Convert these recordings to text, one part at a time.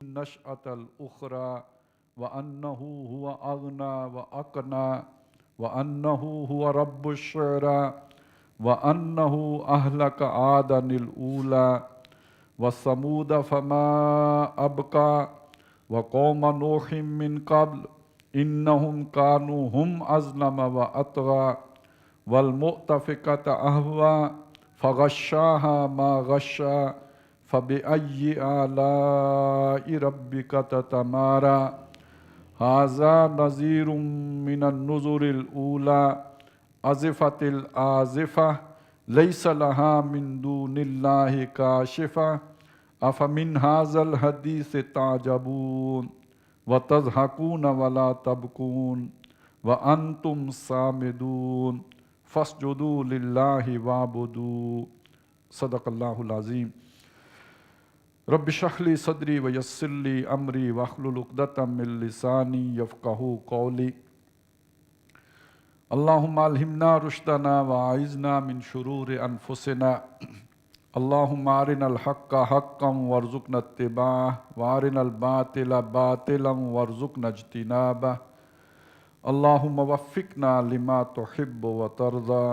نشأۃ الأخرى وأنه هو أغنى وأقنى وأنه هو رب الشعرى وأنه أهلك عادا الأولى وثمود فما أبقى وقوم نوح من قبل إنهم كانوا هم أظلم وأطغى والمؤتفكة أهوى فغشاها ما غشى فبأي آلاء ربك تتمارى هذا نذير من النذر الأولى أزفت الآزفة ليس لها من دون الله كاشفة أفمن هذا الحديث تعجبون وتضحكون ولا تبكون وأنتم صامدون فاسجدوا لله واعبدوا صدق اللہ العظیم رب اشرح لي صدری ویسر لي امری واحلل عقدۃ من لسانی یفقہوا قولی اللہم الہمنا رشدنا واعذنا من شرور انفسنا اللہم ارنا الحق حقا وارزقنا اتباعہ وارنا الباطل باطلا وارزقنا اجتنابہ اللہم وفقنا لما تحب وترضى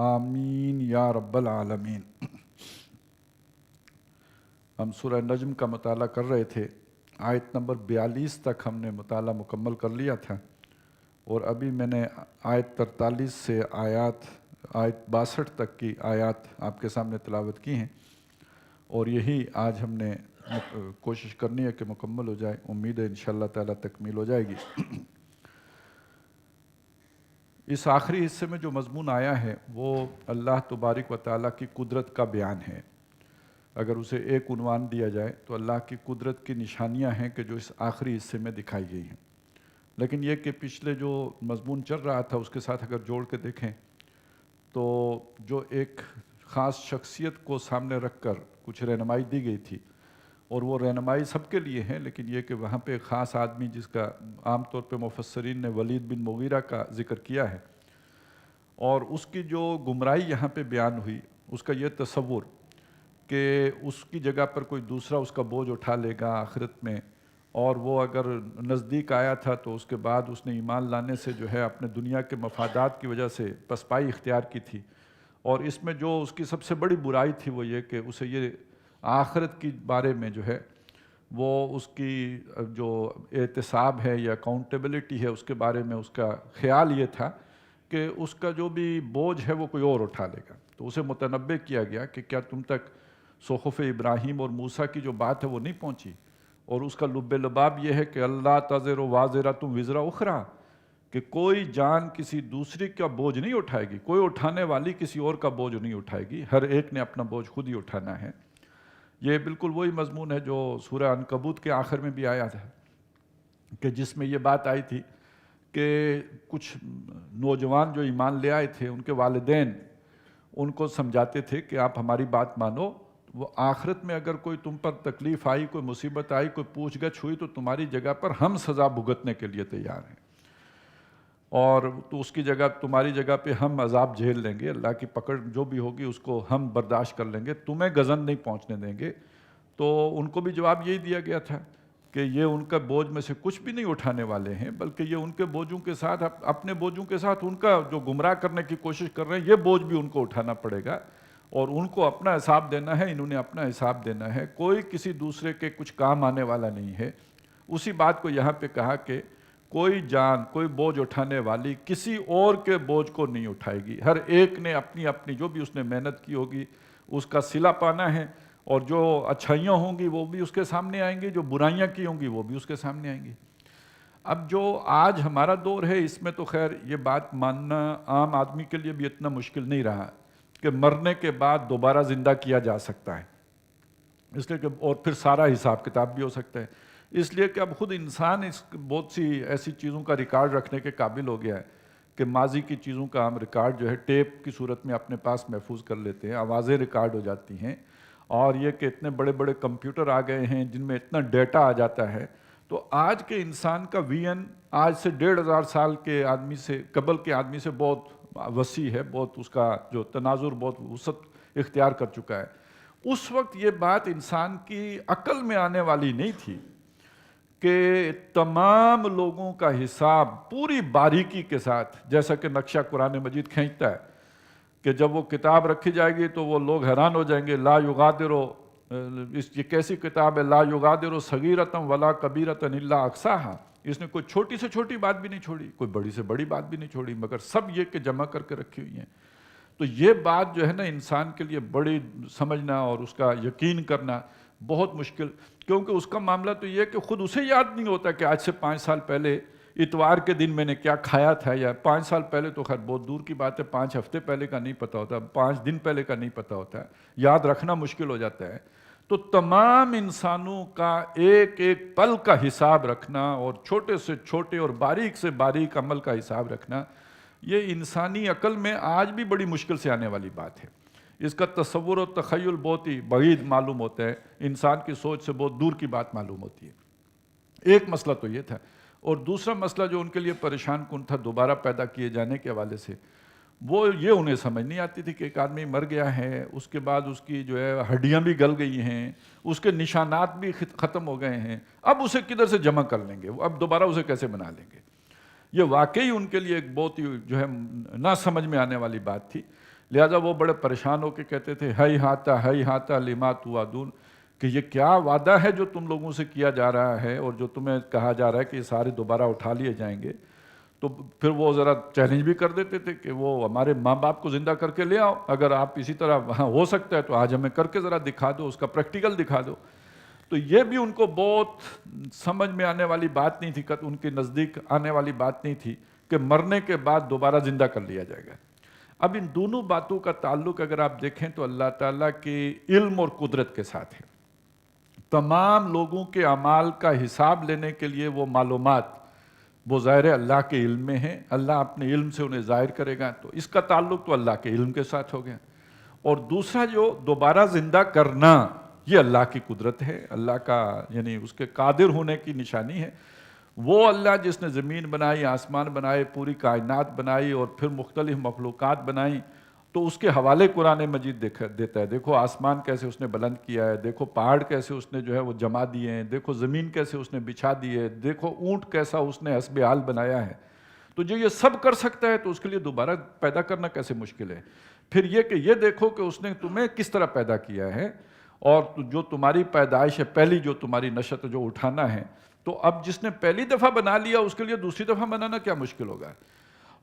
آمین یا رب العالمین۔ ہم سورہ نجم کا مطالعہ کر رہے تھے، آیت نمبر 42 تک ہم نے مطالعہ مکمل کر لیا تھا، اور ابھی میں نے آیت 43 سے آیت 62 تک کی آیات آپ کے سامنے تلاوت کی ہیں، اور یہی آج ہم نے کوشش کرنی ہے کہ مکمل ہو جائے۔ امید ہے انشاءاللہ تعالیٰ تکمیل ہو جائے گی۔ اس آخری حصے میں جو مضمون آیا ہے وہ اللہ تبارک و تعالیٰ کی قدرت کا بیان ہے۔ اگر اسے ایک عنوان دیا جائے تو اللہ کی قدرت کی نشانیاں ہیں کہ جو اس آخری حصے میں دکھائی گئی ہیں، لیکن یہ کہ پچھلے جو مضمون چل رہا تھا اس کے ساتھ اگر جوڑ کے دیکھیں تو جو ایک خاص شخصیت کو سامنے رکھ کر کچھ رہنمائی دی گئی تھی، اور وہ رہنمائی سب کے لیے ہے، لیکن یہ کہ وہاں پہ ایک خاص آدمی جس کا عام طور پہ مفسرین نے ولید بن مغیرہ کا ذکر کیا ہے، اور اس کی جو گمراہی یہاں پہ بیان ہوئی، اس کا یہ تصور کہ اس کی جگہ پر کوئی دوسرا اس کا بوجھ اٹھا لے گا آخرت میں، اور وہ اگر نزدیک آیا تھا تو اس کے بعد اس نے ایمان لانے سے جو ہے اپنے دنیا کے مفادات کی وجہ سے پسپائی اختیار کی تھی، اور اس میں جو اس کی سب سے بڑی برائی تھی وہ یہ کہ اسے یہ آخرت کی بارے میں جو ہے وہ اس کی جو احتساب ہے یا اکاؤنٹیبلٹی ہے اس کے بارے میں اس کا خیال یہ تھا کہ اس کا جو بھی بوجھ ہے وہ کوئی اور اٹھا لے گا۔ تو اسے متنبہ کیا گیا کہ کیا تم تک صحف ابراہیم اور موسیٰ کی جو بات ہے وہ نہیں پہنچی، اور اس کا لب لباب یہ ہے کہ اللہ تزر وازرۃ وزر اخری، کہ کوئی جان کسی دوسری کا بوجھ نہیں اٹھائے گی، کوئی اٹھانے والی کسی اور کا بوجھ نہیں اٹھائے گی، ہر ایک نے اپنا بوجھ خود ہی اٹھانا ہے۔ یہ بالکل وہی مضمون ہے جو سورہ عنکبوت کے آخر میں بھی آیا تھا، کہ جس میں یہ بات آئی تھی کہ کچھ نوجوان جو ایمان لے آئے تھے ان کے والدین ان کو سمجھاتے تھے کہ آپ ہماری بات مانو، وہ آخرت میں اگر کوئی تم پر تکلیف آئی، کوئی مصیبت آئی، کوئی پوچھ گچھ ہوئی تو تمہاری جگہ پر ہم سزا بھگتنے کے لیے تیار ہیں، اور تو اس کی جگہ تمہاری جگہ پہ ہم عذاب جھیل لیں گے، اللہ کی پکڑ جو بھی ہوگی اس کو ہم برداشت کر لیں گے، تمہیں غضن نہیں پہنچنے دیں گے۔ تو ان کو بھی جواب یہی دیا گیا تھا کہ یہ ان کا بوجھ میں سے کچھ بھی نہیں اٹھانے والے ہیں، بلکہ یہ ان کے بوجھوں کے ساتھ اپنے بوجھوں کے ساتھ ان کا جو گمراہ کرنے کی کوشش کر رہے ہیں یہ بوجھ بھی ان کو اٹھانا پڑے گا، اور ان کو اپنا حساب دینا ہے، انہوں نے اپنا حساب دینا ہے، کوئی کسی دوسرے کے کچھ کام آنے والا نہیں ہے۔ اسی بات کو یہاں پہ کہا کہ کوئی جان، کوئی بوجھ اٹھانے والی کسی اور کے بوجھ کو نہیں اٹھائے گی، ہر ایک نے اپنی اپنی جو بھی اس نے محنت کی ہوگی اس کا صلہ پانا ہے، اور جو اچھائیاں ہوں گی وہ بھی اس کے سامنے آئیں گی، جو برائیاں کی ہوں گی وہ بھی اس کے سامنے آئیں گی۔ اب جو آج ہمارا دور ہے اس میں تو خیر یہ بات ماننا عام آدمی کے لیے بھی اتنا مشکل نہیں رہا کہ مرنے کے بعد دوبارہ زندہ کیا جا سکتا ہے، اس لیے کہ اور پھر سارا حساب کتاب بھی ہو سکتا ہے، اس لیے کہ اب خود انسان اس بہت سی ایسی چیزوں کا ریکارڈ رکھنے کے قابل ہو گیا ہے کہ ماضی کی چیزوں کا ہم ریکارڈ جو ہے ٹیپ کی صورت میں اپنے پاس محفوظ کر لیتے ہیں، آوازیں ریکارڈ ہو جاتی ہیں، اور یہ کہ اتنے بڑے بڑے کمپیوٹر آ گئے ہیں جن میں اتنا ڈیٹا آ جاتا ہے، تو آج کے انسان کا وی این آج سے 1500 سال کے آدمی سے قبل کے آدمی سے بہت وسیع ہے، بہت اس کا جو تناظر بہت وسعت اختیار کر چکا ہے۔ اس وقت یہ بات انسان کی عقل میں آنے والی نہیں تھی کہ تمام لوگوں کا حساب پوری باریکی کے ساتھ، جیسا کہ نقشہ قرآن مجید کھینچتا ہے کہ جب وہ کتاب رکھی جائے گی تو وہ لوگ حیران ہو جائیں گے، لا یغادر، یہ کیسی کتاب ہے، لا یغادر صغیرۃ ولا کبیرۃ الا احصاھا، اس نے کوئی چھوٹی سے چھوٹی بات بھی نہیں چھوڑی، کوئی بڑی سے بڑی بات بھی نہیں چھوڑی، مگر سب یہ کہ جمع کر کے رکھی ہوئی ہیں۔ تو یہ بات جو ہے نا انسان کے لیے بڑی سمجھنا اور اس کا یقین کرنا بہت مشکل، کیونکہ اس کا معاملہ تو یہ کہ خود اسے یاد نہیں ہوتا کہ آج سے 5 سال پہلے اتوار کے دن میں نے کیا کھایا تھا، یا 5 سال پہلے تو خیر بہت دور کی بات ہے، 5 ہفتے پہلے کا نہیں پتہ ہوتا، 5 دن پہلے کا نہیں پتہ ہوتا ہے، یاد رکھنا مشکل ہو جاتا ہے۔ تو تمام انسانوں کا ایک ایک پل کا حساب رکھنا اور چھوٹے سے چھوٹے اور باریک سے باریک عمل کا حساب رکھنا، یہ انسانی عقل میں آج بھی بڑی مشکل سے آنے والی بات ہے۔ اس کا تصور و تخیل بہت ہی بعید معلوم ہوتا ہے، انسان کی سوچ سے بہت دور کی بات معلوم ہوتی ہے۔ ایک مسئلہ تو یہ تھا، اور دوسرا مسئلہ جو ان کے لیے پریشان کن تھا دوبارہ پیدا کیے جانے کے حوالے سے، وہ یہ انہیں سمجھ نہیں آتی تھی کہ ایک آدمی مر گیا ہے، اس کے بعد اس کی جو ہے ہڈیاں بھی گل گئی ہیں، اس کے نشانات بھی ختم ہو گئے ہیں، اب اسے کدھر سے جمع کر لیں گے، اب دوبارہ اسے کیسے بنا لیں گے۔ یہ واقعی ان کے لیے ایک بہت ہی جو ہے نہ سمجھ میں آنے والی بات تھی، لہٰذا وہ بڑے پریشان ہو کے کہتے تھے ہی ہاتا لما توعدون، کہ یہ کیا وعدہ ہے جو تم لوگوں سے کیا جا رہا ہے اور جو تمہیں کہا جا رہا ہے کہ یہ سارے دوبارہ اٹھا لیے جائیں گے۔ تو پھر وہ ذرا چیلنج بھی کر دیتے تھے کہ وہ ہمارے ماں باپ کو زندہ کر کے لے آؤ، اگر آپ اسی طرح وہاں ہو سکتا ہے تو آج ہمیں کر کے ذرا دکھا دو، اس کا پریکٹیکل دکھا دو۔ تو یہ بھی ان کو بہت سمجھ میں آنے والی بات نہیں تھی، ان کے نزدیک آنے والی بات نہیں تھی کہ مرنے کے بعد دوبارہ زندہ کر لیا جائے گا۔ اب ان دونوں باتوں کا تعلق اگر آپ دیکھیں تو اللہ تعالیٰ کے علم اور قدرت کے ساتھ ہے۔ تمام لوگوں کے اعمال کا حساب لینے کے لیے وہ معلومات وہ ظاہر اللہ کے علم میں ہیں، اللہ اپنے علم سے انہیں ظاہر کرے گا، تو اس کا تعلق تو اللہ کے علم کے ساتھ ہو گیا۔ اور دوسرا جو دوبارہ زندہ کرنا، یہ اللہ کی قدرت ہے، اللہ کا یعنی اس کے قادر ہونے کی نشانی ہے۔ وہ اللہ جس نے زمین بنائی، آسمان بنائے، پوری کائنات بنائی اور پھر مختلف مخلوقات بنائیں، تو اس کے حوالے قرآن مجید دیتا ہے، دیکھو آسمان کیسے اس نے بلند کیا ہے، دیکھو پہاڑ کیسے اس نے جو ہے وہ جما دیے ہیں، دیکھو زمین کیسے اس نے بچھا دی ہے، دیکھو اونٹ کیسا اس نے حسب حال بنایا ہے۔ تو جو یہ سب کر سکتا ہے تو اس کے لیے دوبارہ پیدا کرنا کیسے مشکل ہے۔ پھر یہ کہ یہ دیکھو کہ اس نے تمہیں کس طرح پیدا کیا ہے، اور جو تمہاری پیدائش ہے پہلی، جو تمہاری نشت جو اٹھانا ہے، تو اب جس نے پہلی دفعہ بنا لیا اس کے لیے دوسری دفعہ بنانا کیا مشکل ہوگا۔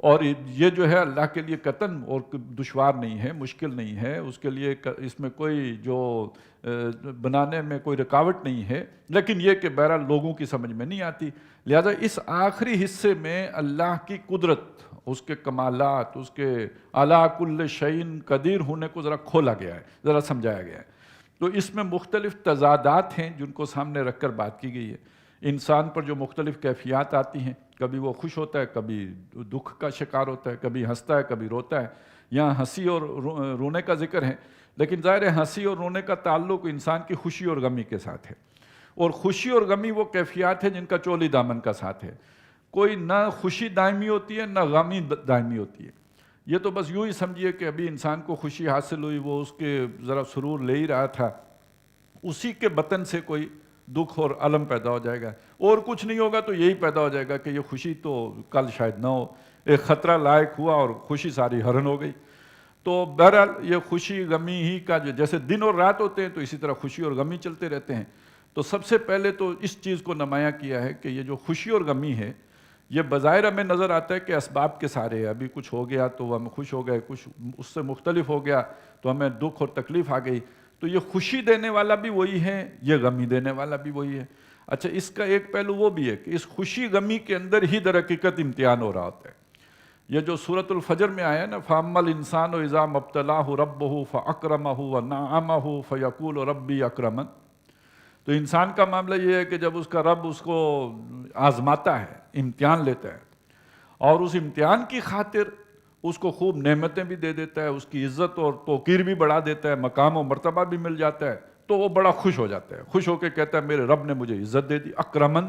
اور یہ جو ہے اللہ کے لیے قطعاً اور دشوار نہیں ہے، مشکل نہیں ہے، اس کے لیے اس میں کوئی جو بنانے میں کوئی رکاوٹ نہیں ہے، لیکن یہ کہ بہرحال لوگوں کی سمجھ میں نہیں آتی۔ لہذا اس آخری حصے میں اللہ کی قدرت، اس کے کمالات، اس کے علی کل شیء قدیر ہونے کو ذرا کھولا گیا ہے، ذرا سمجھایا گیا ہے۔ تو اس میں مختلف تضادات ہیں جن کو سامنے رکھ کر بات کی گئی ہے۔ انسان پر جو مختلف کیفیات آتی ہیں، کبھی وہ خوش ہوتا ہے، کبھی دکھ کا شکار ہوتا ہے، کبھی ہنستا ہے، کبھی روتا ہے۔ یہاں ہنسی اور رونے کا ذکر ہے، لیکن ظاہر ہے ہنسی اور رونے کا تعلق انسان کی خوشی اور غمی کے ساتھ ہے، اور خوشی اور غمی وہ کیفیات ہیں جن کا چولی دامن کا ساتھ ہے۔ کوئی نہ خوشی دائمی ہوتی ہے نہ غمی دائمی ہوتی ہے۔ یہ تو بس یوں ہی سمجھیے کہ ابھی انسان کو خوشی حاصل ہوئی، وہ اس کے ذرا سرور لے ہی رہا تھا، اسی کے بطن سے کوئی دکھ اور علم پیدا ہو جائے گا، اور کچھ نہیں ہوگا تو یہی پیدا ہو جائے گا کہ یہ خوشی تو کل شاید نہ ہو، ایک خطرہ لائق ہوا اور خوشی ساری ہرن ہو گئی۔ تو بہرحال یہ خوشی غمی ہی کا جیسے دن اور رات ہوتے ہیں تو اسی طرح خوشی اور غمی چلتے رہتے ہیں۔ تو سب سے پہلے تو اس چیز کو نمایاں کیا ہے کہ یہ جو خوشی اور غمی ہے، یہ بظاہر ہمیں نظر آتا ہے کہ اسباب کے سارے ہیں، ابھی کچھ ہو گیا تو ہم خوش ہو گئے، کچھ اس سے مختلف ہو گیا تو ہمیں دکھ اور تکلیف آ گئی۔ تو یہ خوشی دینے والا بھی وہی ہے، یہ غمی دینے والا بھی وہی ہے۔ اچھا، اس کا ایک پہلو وہ بھی ہے کہ اس خوشی غمی کے اندر ہی در حقیقت امتحان ہو رہا ہوتا ہے۔ یہ جو سورۃ الفجر میں آیا نا، فَأَمَّا الْإِنسَانُ إِذَا مَا ابْتَلَاهُ رَبُّهُ فَأَكْرَمَهُ وَنَعَّمَهُ فَيَقُولُ رَبِّي أَكْرَمَنِ۔ تو انسان کا معاملہ یہ ہے کہ جب اس کا رب اس کو آزماتا ہے، امتحان لیتا ہے، اور اس امتحان کی خاطر اس کو خوب نعمتیں بھی دے دیتا ہے، اس کی عزت اور توقیر بھی بڑھا دیتا ہے، مقام و مرتبہ بھی مل جاتا ہے، تو وہ بڑا خوش ہو جاتا ہے، خوش ہو کے کہتا ہے میرے رب نے مجھے عزت دے دی، اکرمن،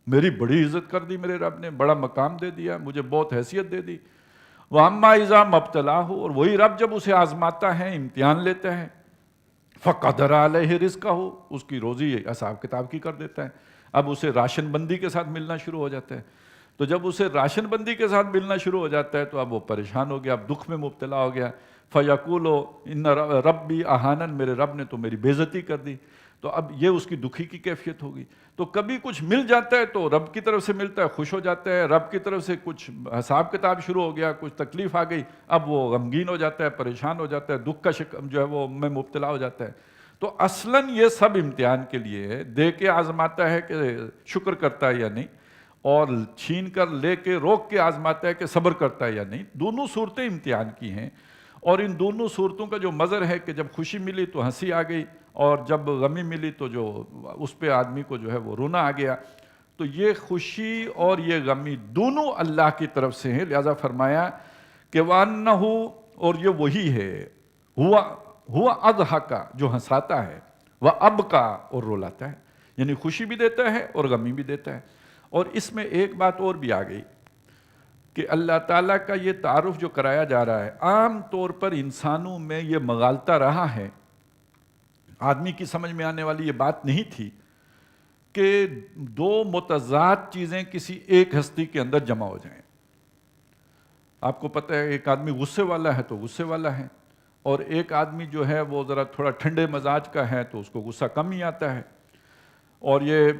میری بڑی عزت کر دی، میرے رب نے بڑا مقام دے دیا، مجھے بہت حیثیت دے دی۔ وَأَمَّا إِذَا مَا ابْتَلَاهُ، اور وہی رب جب اسے آزماتا ہے، امتحان لیتا ہے، فقدر علیہ رزقہ، اس کی روزی حساب کتاب کی کر دیتا ہے۔ اب اسے راشن بندی کے ساتھ ملنا شروع ہو جاتا ہے، تو جب اسے راشن بندی کے ساتھ ملنا شروع ہو جاتا ہے تو اب وہ پریشان ہو گیا، اب دکھ میں مبتلا ہو گیا۔ فَيَقُولُ إِنَّ رَبِّي أَهَانَنِ، میرے رب نے تو میری بے عزتی کر دی۔ تو اب یہ اس کی دکھی کی کیفیت ہوگی۔ تو کبھی کچھ مل جاتا ہے تو رب کی طرف سے ملتا ہے، خوش ہو جاتا ہے، رب کی طرف سے کچھ حساب کتاب شروع ہو گیا، کچھ تکلیف آ گئی، اب وہ غمگین ہو جاتا ہے، پریشان ہو جاتا ہے، دکھ کا جو ہے وہ میں مبتلا ہو جاتا ہے۔ تو اصلاً یہ سب امتحان کے لیے ہے، دے کے آزماتا ہے کہ شکر کرتا ہے یا نہیں، اور چھین کر لے کے روک کے آزماتا ہے کہ صبر کرتا ہے یا نہیں۔ دونوں صورتیں امتحان کی ہیں، اور ان دونوں صورتوں کا جو مظہر ہے کہ جب خوشی ملی تو ہنسی آ گئی، اور جب غمی ملی تو جو اس پہ آدمی کو جو ہے وہ رونا آ گیا۔ تو یہ خوشی اور یہ غمی دونوں اللہ کی طرف سے ہیں، لہذا فرمایا کہ وَأَنَّهُ، اور یہ وہی ہے، ہوا اضحکا، جو ہنساتا ہے، وَأَبْکَا، اور رولاتا ہے، یعنی خوشی بھی دیتا ہے اور غمی بھی دیتا ہے۔ اور اس میں ایک بات اور بھی آ گئی کہ اللہ تعالیٰ کا یہ تعارف جو کرایا جا رہا ہے، عام طور پر انسانوں میں یہ مغالطہ رہا ہے، آدمی کی سمجھ میں آنے والی یہ بات نہیں تھی کہ دو متضاد چیزیں کسی ایک ہستی کے اندر جمع ہو جائیں۔ آپ کو پتہ ہے ایک آدمی غصے والا ہے تو غصے والا ہے، اور ایک آدمی جو ہے وہ ذرا تھوڑا ٹھنڈے مزاج کا ہے تو اس کو غصہ کم ہی آتا ہے۔ اور یہ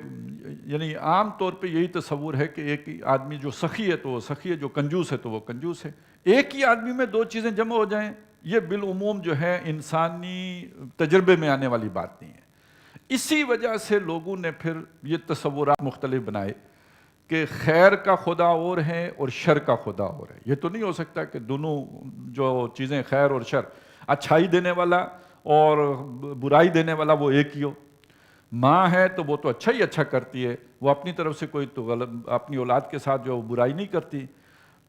یعنی عام طور پہ یہی تصور ہے کہ ایک آدمی جو سخی ہے تو وہ سخی ہے، جو کنجوس ہے تو وہ کنجوس ہے۔ ایک ہی آدمی میں دو چیزیں جمع ہو جائیں، یہ بالعموم جو ہے انسانی تجربے میں آنے والی بات نہیں ہے۔ اسی وجہ سے لوگوں نے پھر یہ تصورات مختلف بنائے کہ خیر کا خدا اور ہے اور شر کا خدا اور ہے۔ یہ تو نہیں ہو سکتا کہ دونوں جو چیزیں خیر اور شر، اچھائی دینے والا اور برائی دینے والا وہ ایک ہی ہو۔ ماں ہے تو وہ تو اچھا ہی اچھا کرتی ہے، وہ اپنی طرف سے کوئی تو غلط اپنی اولاد کے ساتھ جو برائی نہیں کرتی۔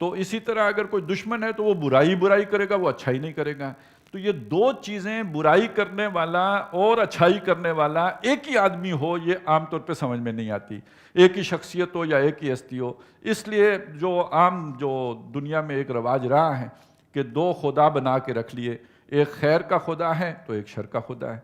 تو اسی طرح اگر کوئی دشمن ہے تو وہ برائی کرے گا، وہ اچھائی نہیں کرے گا۔ تو یہ دو چیزیں، برائی کرنے والا اور اچھائی کرنے والا ایک ہی آدمی ہو، یہ عام طور پہ سمجھ میں نہیں آتی، ایک ہی شخصیت ہو یا ایک ہی ہستی ہو۔ اس لیے جو عام جو دنیا میں ایک رواج رہا ہے کہ دو خدا بنا کے رکھ لیے، ایک خیر کا خدا ہے تو ایک شر کا خدا ہے۔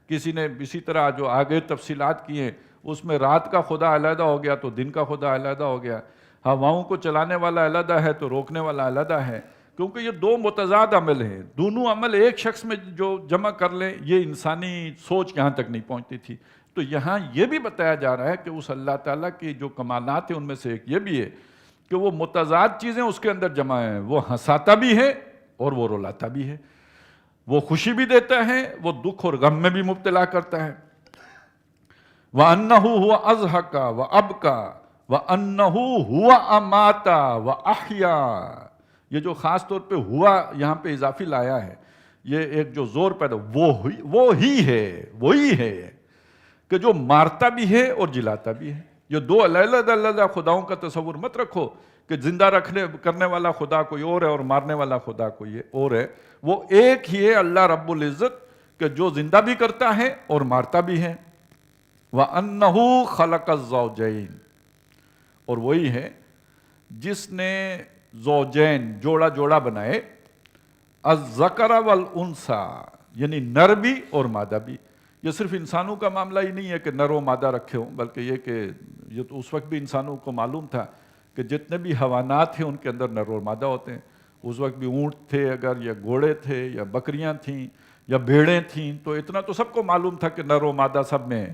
کسی نے اسی طرح جو آگے تفصیلات کی ہیں اس میں رات کا خدا علیحدہ ہو گیا تو دن کا خدا علیحدہ ہو گیا، ہواؤں کو چلانے والا علیحدہ ہے تو روکنے والا علیحدہ ہے، کیونکہ یہ دو متضاد عمل ہیں۔ دونوں عمل ایک شخص میں جو جمع کر لیں، یہ انسانی سوچ یہاں تک نہیں پہنچتی تھی۔ تو یہاں یہ بھی بتایا جا رہا ہے کہ اس اللہ تعالیٰ کی جو کمالات ہیں ان میں سے ایک یہ بھی ہے کہ وہ متضاد چیزیں اس کے اندر جمع ہیں، وہ ہنساتا بھی ہے اور وہ رلاتا بھی ہے، وہ خوشی بھی دیتا ہے، وہ دکھ اور غم میں بھی مبتلا کرتا ہے۔ وَأَنَّهُ هُوَ أَضْحَكَ وَأَبْكَى وَأَنَّهُ هُوَ أَمَاتَ وَأَحْيَا۔ یہ جو خاص طور پہ ہوا یہاں پہ اضافی لایا ہے، یہ ایک جو زور پیدا، وہی ہے کہ جو مارتا بھی ہے اور جلاتا بھی ہے۔ یہ دو علیحدہ خداؤں کا تصور مت رکھو کہ زندہ کرنے والا خدا کوئی اور ہے اور مارنے والا خدا کوئی اور ہے۔ وہ ایک ہی ہے اللہ رب العزت کہ جو زندہ بھی کرتا ہے اور مارتا بھی ہے۔ وَأَنَّهُ خَلَقَ الزَّوْجَيْنِ، اور وہی ہے جس نے زوجین جوڑا بنائے، الذکر والانثی، یعنی نر بھی اور مادہ بھی۔ یہ صرف انسانوں کا معاملہ ہی نہیں ہے کہ نر و مادہ رکھے ہوں، بلکہ یہ کہ یہ تو اس وقت بھی انسانوں کو معلوم تھا کہ جتنے بھی حیوانات ہیں ان کے اندر نر اور مادہ ہوتے ہیں۔ اس وقت بھی اونٹ تھے اگر، یا گھوڑے تھے، یا بکریاں تھیں، یا بھیڑیں تھیں، تو اتنا تو سب کو معلوم تھا کہ نر و مادہ سب میں ہے۔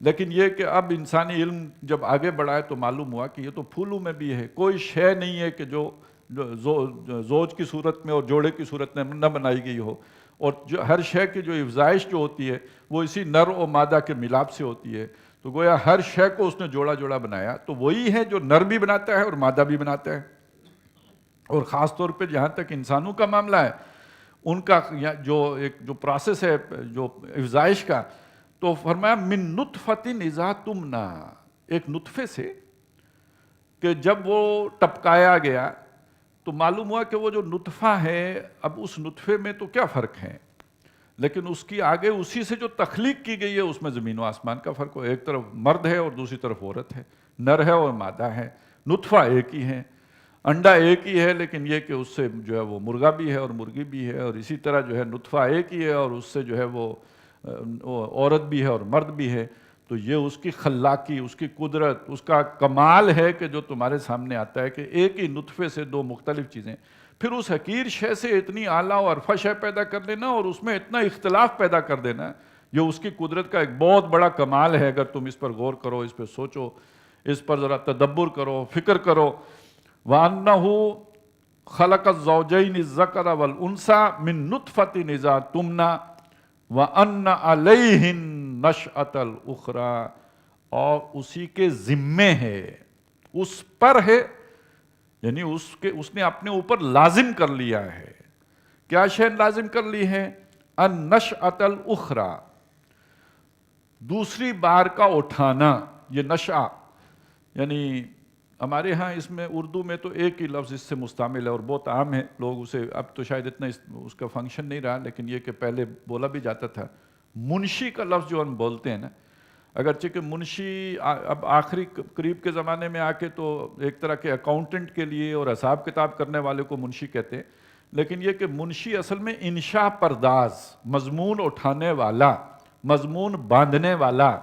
لیکن یہ کہ اب انسانی علم جب آگے بڑھا ہے تو معلوم ہوا کہ یہ تو پھولوں میں بھی ہے، کوئی شے نہیں ہے کہ جو زوج کی صورت میں اور جوڑے کی صورت میں نہ بنائی گئی ہو، اور جو ہر شے کی جو افزائش جو ہوتی ہے وہ اسی نر و مادہ کے ملاپ سے ہوتی ہے۔ تو گویا ہر شے کو اس نے جوڑا بنایا، تو وہی ہے جو نر بھی بناتا ہے اور مادہ بھی بناتا ہے۔ اور خاص طور پہ جہاں تک انسانوں کا معاملہ ہے، ان کا جو پروسیس ہے جو افزائش کا، تو فرمایا من نطفۃ اذا تمنی، ایک نطفے سے کہ جب وہ ٹپکایا گیا تو معلوم ہوا کہ وہ جو نطفہ ہے، اب اس نطفے میں تو کیا فرق ہے، لیکن اس کی آگے اسی سے جو تخلیق کی گئی ہے اس میں زمین و آسمان کا فرق ہو۔ ایک طرف مرد ہے اور دوسری طرف عورت ہے، نر ہے اور مادہ ہے، نطفہ ایک ہی ہے، انڈا ایک ہی ہے، لیکن یہ کہ اس سے جو ہے وہ مرغا بھی ہے اور مرغی بھی ہے، اور اسی طرح جو ہے نطفہ ایک ہی ہے اور اس سے جو ہے وہ عورت بھی ہے اور مرد بھی ہے، تو یہ اس کی خلاقی، اس کی قدرت، اس کا کمال ہے کہ جو تمہارے سامنے آتا ہے کہ ایک ہی نطفے سے دو مختلف چیزیں، پھر اس حقیر شے سے اتنی اعلیٰ اور عرفہ شے پیدا کر دینا اور اس میں اتنا اختلاف پیدا کر دینا، یہ اس کی قدرت کا ایک بہت بڑا کمال ہے۔ اگر تم اس پر غور کرو، اس پہ سوچو، اس پر ذرا تدبر کرو، فکر کرو۔ وَأَنَّهُ خلق الزوجین الذکر والانثى من نطفۃ اذا تمنى وَأَنَّ عَلَيْهِ النَّشْأَةَ الْأُخْرَى، اور اسی کے ذمے ہے، اس پر ہے، یعنی اس نے اپنے اوپر لازم کر لیا ہے۔ کیا شے لازم کر لی ہے؟ النشأۃ الاخری، دوسری بار کا اٹھانا۔ یہ نشأہ یعنی ہمارے ہاں اس میں اردو میں تو ایک ہی لفظ اس سے مستعمل ہے اور بہت عام ہے، لوگ اسے اب تو شاید اتنا اس کا فنکشن نہیں رہا، لیکن یہ کہ پہلے بولا بھی جاتا تھا۔ منشی کا لفظ جو ہم بولتے ہیں نا، اگرچہ کہ منشی اب آخری قریب کے زمانے میں آ کے تو ایک طرح کے اکاؤنٹنٹ کے لیے اور حساب کتاب کرنے والے کو منشی کہتے ہیں، لیکن یہ کہ منشی اصل میں انشاء پرداز، مضمون اٹھانے والا، مضمون باندھنے والا،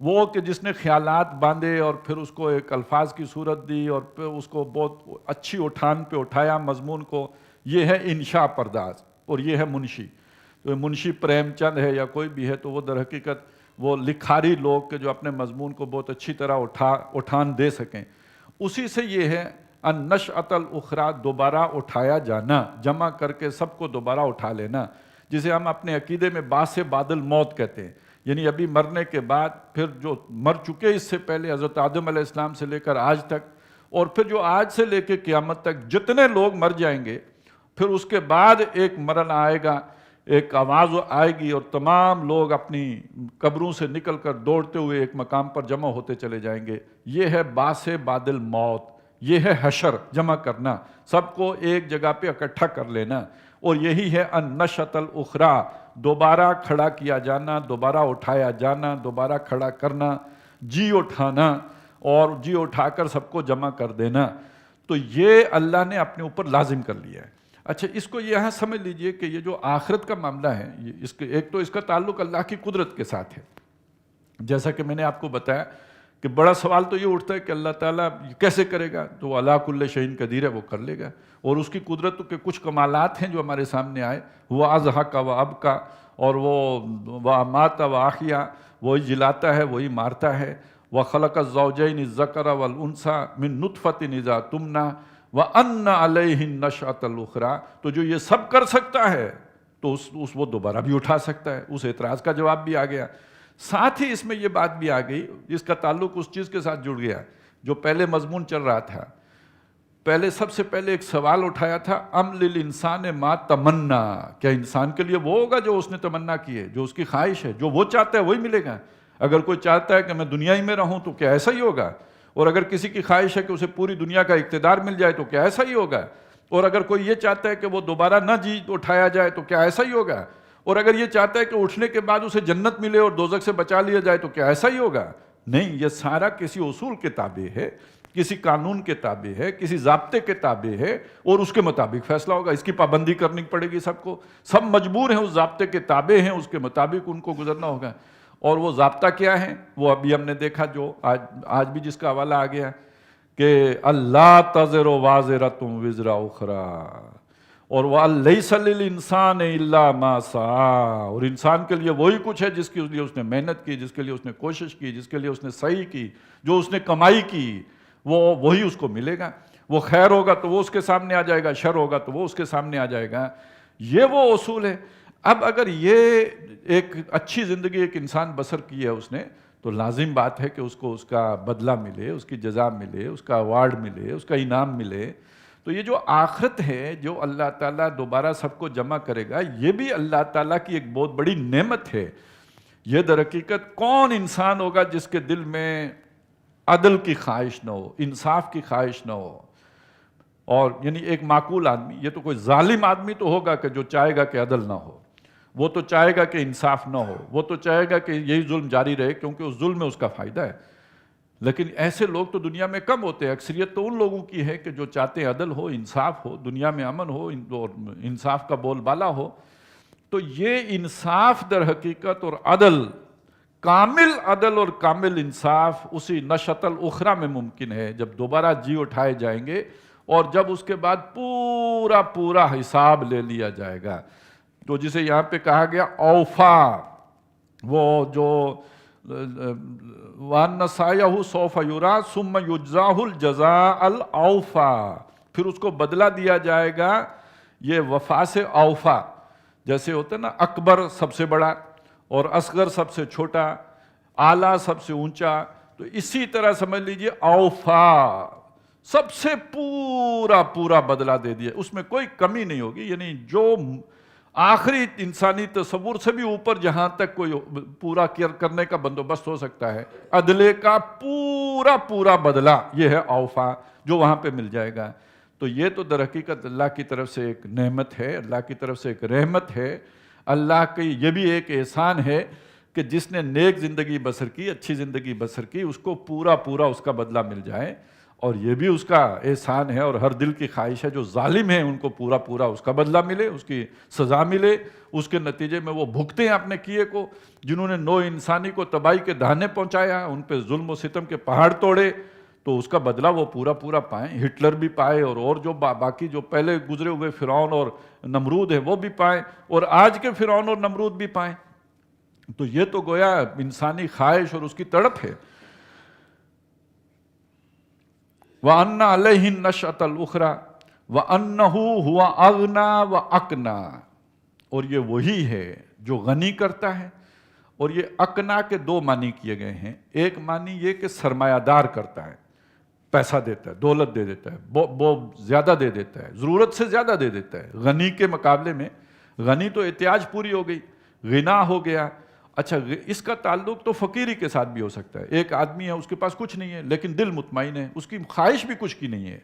وہ کہ جس نے خیالات باندھے اور پھر اس کو ایک الفاظ کی صورت دی اور پھر اس کو بہت اچھی اٹھان پہ اٹھایا مضمون کو، یہ ہے انشاء پرداز اور یہ ہے منشی۔ تو منشی پریم چند ہے یا کوئی بھی ہے تو وہ در حقیقت وہ لکھاری لوگ کے جو اپنے مضمون کو بہت اچھی طرح اٹھان دے سکیں، اسی سے یہ ہے النشأۃ الاخری، دوبارہ اٹھایا جانا، جمع کر کے سب کو دوبارہ اٹھا لینا، جسے ہم اپنے عقیدے میں بعث بعد الموت کہتے ہیں۔ یعنی ابھی مرنے کے بعد پھر جو مر چکے اس سے پہلے حضرت آدم علیہ السلام سے لے کر آج تک، اور پھر جو آج سے لے کے قیامت تک جتنے لوگ مر جائیں گے، پھر اس کے بعد ایک مرن آئے گا، ایک آواز آئے گی اور تمام لوگ اپنی قبروں سے نکل کر دوڑتے ہوئے ایک مقام پر جمع ہوتے چلے جائیں گے۔ یہ ہے بعث بعد الموت، یہ ہے حشر، جمع کرنا، سب کو ایک جگہ پہ اکٹھا کر لینا، اور یہی ہے النشأۃ الاخری، دوبارہ کھڑا کیا جانا، دوبارہ اٹھایا جانا، دوبارہ کھڑا کرنا، جی اٹھانا اور جی اٹھا کر سب کو جمع کر دینا۔ تو یہ اللہ نے اپنے اوپر لازم کر لیا ہے۔ اچھا، اس کو یہاں سمجھ لیجئے کہ یہ جو آخرت کا معاملہ ہے، ایک تو اس کا تعلق اللہ کی قدرت کے ساتھ ہے، جیسا کہ میں نے آپ کو بتایا کہ بڑا سوال تو یہ اٹھتا ہے کہ اللہ تعالیٰ کیسے کرے گا، تو علی کل شیء قدیر ہے، وہ کر لے گا، اور اس کی قدرت کے کچھ کمالات ہیں جو ہمارے سامنے آئے، وہ اضحک و ابکا، اور وہ امات و احیا، وہی جلاتا ہے وہی مارتا ہے، وخلق الزوجین الذکر والانثی من نطفۃ اذا تمنى وَأَنَّ عَلَيْهِ النَّشْأَةَ الْأُخْرَى، تو جو یہ سب کر سکتا ہے تو وہ دوبارہ بھی اٹھا سکتا ہے۔ اس اعتراض کا جواب بھی آ گیا، ساتھ ہی اس میں یہ بات بھی آ گئی جس کا تعلق اس چیز کے ساتھ جڑ گیا جو پہلے مضمون چل رہا تھا۔ پہلے سب سے پہلے ایک سوال اٹھایا تھا، ام للانسان ما تمنا، کیا انسان کے لیے وہ ہوگا جو اس نے تمنا کی ہے، جو اس کی خواہش ہے، جو وہ چاہتا ہے وہی ملے گا؟ اگر کوئی چاہتا ہے کہ میں دنیا ہی میں رہوں تو کیا ایسا ہی ہوگا؟ اور اگر کسی کی خواہش ہے کہ اسے پوری دنیا کا اقتدار مل جائے تو کیا ایسا ہی ہوگا؟ اور اگر کوئی یہ چاہتا ہے کہ وہ دوبارہ نہ جی اٹھایا جائے تو کیا ایسا ہی ہوگا؟ اور اگر یہ چاہتا ہے کہ اٹھنے کے بعد اسے جنت ملے اور دوزخ سے بچا لیا جائے تو کیا ایسا ہی ہوگا؟ نہیں، یہ سارا کسی اصول کے تابع ہے، کسی قانون کے تابع ہے، کسی ضابطے کے تابع ہے، اور اس کے مطابق فیصلہ ہوگا۔ اس کی پابندی کرنی پڑے گی سب کو، سب مجبور ہیں، اس ضابطے کے تابع ہیں، اس کے مطابق ان کو گزرنا ہوگا۔ اور وہ ضابطہ کیا ہے؟ وہ ابھی ہم نے دیکھا، جو آج بھی جس کا حوالہ آ گیا کہ اللہ تزر وازرۃ وزر اخری، اور وَلَيْسَ لِلْإِنسَانِ إِلَّا مَا سَعَىٰ، اور انسان کے لیے وہی کچھ ہے جس کے لیے اس نے محنت کی، جس کے لیے اس نے کوشش کی، جس کے لیے اس نے سعی کی، جو اس نے کمائی کی، وہی اس کو ملے گا۔ وہ خیر ہوگا تو وہ اس کے سامنے آ جائے گا، شر ہوگا تو وہ اس کے سامنے آ جائے گا۔ یہ وہ اصول ہے۔ اب اگر یہ ایک اچھی زندگی ایک انسان بسر کی ہے اس نے، تو لازم بات ہے کہ اس کو اس کا بدلہ ملے، اس کی جزا ملے، اس کا ایوارڈ ملے، اس کا انعام ملے۔ تو یہ جو آخرت ہے، جو اللہ تعالیٰ دوبارہ سب کو جمع کرے گا، یہ بھی اللہ تعالیٰ کی ایک بہت بڑی نعمت ہے۔ یہ در حقیقت کون انسان ہوگا جس کے دل میں عدل کی خواہش نہ ہو، انصاف کی خواہش نہ ہو؟ اور یعنی ایک معقول آدمی، یہ تو کوئی ظالم آدمی تو ہوگا کہ جو چاہے گا کہ عدل نہ ہو، وہ تو چاہے گا کہ انصاف نہ ہو، وہ تو چاہے گا کہ یہی ظلم جاری رہے کیونکہ اس ظلم میں اس کا فائدہ ہے۔ لیکن ایسے لوگ تو دنیا میں کم ہوتے ہیں، اکثریت تو ان لوگوں کی ہے کہ جو چاہتے ہیں عدل ہو، انصاف ہو، دنیا میں امن ہو اور انصاف کا بول بالا ہو۔ تو یہ انصاف در حقیقت اور عدل، کامل عدل اور کامل انصاف اسی نشأۃ الاخری میں ممکن ہے، جب دوبارہ جی اٹھائے جائیں گے اور جب اس کے بعد پورا پورا حساب لے لیا جائے گا۔ تو جسے یہاں پہ کہا گیا اوفا، وہ جو وَأَنَّ سَعْيَهُ سَوْفَ يُرَىٰ ثُمَّ يُجْزَاهُ الْجَزَاءَ الْأَوْفَىٰ، پھر اس کو بدلہ دیا جائے گا یہ وفا سے اوفا، جیسے ہوتا ہے نا اکبر سب سے بڑا اور اصغر سب سے چھوٹا، اعلیٰ سب سے اونچا، تو اسی طرح سمجھ لیجئے اوفا، سب سے پورا پورا بدلہ دے دیا، اس میں کوئی کمی نہیں ہوگی، یعنی جو آخری انسانی تصور سے بھی اوپر جہاں تک کوئی پورا کرنے کا بندوبست ہو سکتا ہے، عدلے کا پورا پورا بدلہ یہ ہے اوفا جو وہاں پہ مل جائے گا۔ تو یہ تو در حقیقت اللہ کی طرف سے ایک نعمت ہے، اللہ کی طرف سے ایک رحمت ہے، اللہ کی یہ بھی ایک احسان ہے کہ جس نے نیک زندگی بسر کی، اچھی زندگی بسر کی، اس کو پورا پورا اس کا بدلہ مل جائے، اور یہ بھی اس کا احسان ہے اور ہر دل کی خواہش ہے جو ظالم ہیں ان کو پورا پورا اس کا بدلہ ملے، اس کی سزا ملے، اس کے نتیجے میں وہ بھگتے ہیں اپنے کیے کو، جنہوں نے نوع انسانی کو تباہی کے دہانے پہنچایا، ان پہ ظلم و ستم کے پہاڑ توڑے، تو اس کا بدلہ وہ پورا پورا پائیں، ہٹلر بھی پائے اور جو باقی جو پہلے گزرے ہوئے فرعون اور نمرود ہیں وہ بھی پائیں، اور آج کے فرعون اور نمرود بھی پائیں۔ تو یہ تو گویا انسانی خواہش اور اس کی تڑپ ہے۔ وَأَنَّ عَلَيْهِ النَّشْأَةَ الْأُخْرَى وَأَنَّهُ هُوَ أَغْنَىٰ وَأَقْنَىٰ، اور یہ وہی ہے جو غنی کرتا ہے، اور یہ اقنا کے دو معنی کیے گئے ہیں، ایک معنی یہ کہ سرمایہ دار کرتا ہے، پیسہ دیتا ہے، دولت دے دیتا ہے، وہ زیادہ دے دیتا ہے، ضرورت سے زیادہ دے دیتا ہے، غنی کے مقابلے میں، غنی تو احتیاج پوری ہو گئی، غنا ہو گیا۔ اچھا، اس کا تعلق تو فقیری کے ساتھ بھی ہو سکتا ہے، ایک آدمی ہے اس کے پاس کچھ نہیں ہے لیکن دل مطمئن ہے، اس کی خواہش بھی کچھ کی نہیں ہے،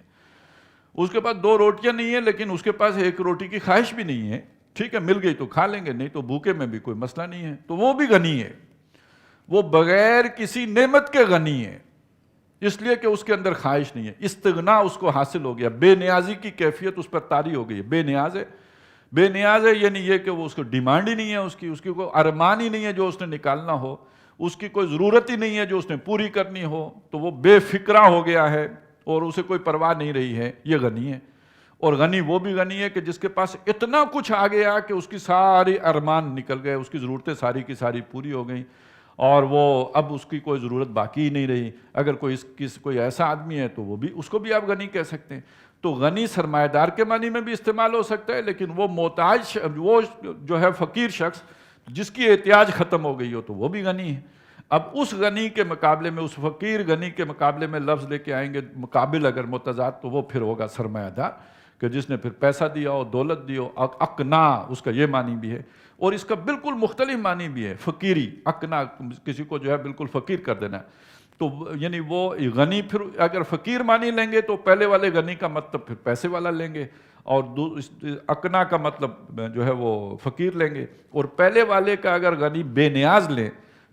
اس کے پاس 2 روٹیاں نہیں ہیں لیکن اس کے پاس 1 روٹی کی خواہش بھی نہیں ہے، ٹھیک ہے مل گئی تو کھا لیں گے، نہیں تو بھوکے میں بھی کوئی مسئلہ نہیں ہے، تو وہ بھی غنی ہے، وہ بغیر کسی نعمت کے غنی ہے، اس لیے کہ اس کے اندر خواہش نہیں ہے، استغنا اس کو حاصل ہو گیا، بے نیازی کی کیفیت اس پر طاری ہو گئی ہے، بے نیاز ہے، بے نیاز ہے یعنی یہ کہ وہ اس کو ڈیمانڈ ہی نہیں ہے، اس کی کوئی ارمان ہی نہیں ہے جو اس نے نکالنا ہو، اس کی کوئی ضرورت ہی نہیں ہے جو اس نے پوری کرنی ہو، تو وہ بے فکرہ ہو گیا ہے اور اسے کوئی پرواہ نہیں رہی ہے، یہ غنی ہے۔ اور غنی وہ بھی غنی ہے کہ جس کے پاس اتنا کچھ آ گیا کہ اس کی ساری ارمان نکل گئے، اس کی ضرورتیں ساری کی ساری پوری ہو گئیں، اور وہ اب اس کی کوئی ضرورت باقی ہی نہیں رہی۔ اگر کوئی ایسا آدمی ہے تو وہ بھی، اس کو بھی آپ غنی کہہ سکتے ہیں۔ تو غنی سرمایہ دار کے معنی میں بھی استعمال ہو سکتا ہے، لیکن وہ محتاج، وہ جو ہے فقیر شخص جس کی احتیاج ختم ہو گئی ہو تو وہ بھی غنی ہے۔ اب اس غنی کے مقابلے میں، اس فقیر غنی کے مقابلے میں لفظ لے کے آئیں گے مقابل اگر متضاد، تو وہ پھر ہوگا سرمایہ دار، کہ جس نے پھر پیسہ دیا ہو، دولت دی ہو۔ اقنا اس کا یہ معنی بھی ہے، اور اس کا بالکل مختلف معنی بھی ہے، فقیری، اقنا کسی کو جو ہے بالکل فقیر کر دینا ہے۔ تو یعنی وہ غنی، پھر اگر فقیر معنی لیں گے تو پہلے والے غنی کا مطلب پھر پیسے والا لیں گے، اور اقنا کا مطلب جو ہے وہ فقیر لیں گے، اور پہلے والے کا اگر غنی بے نیاز لیں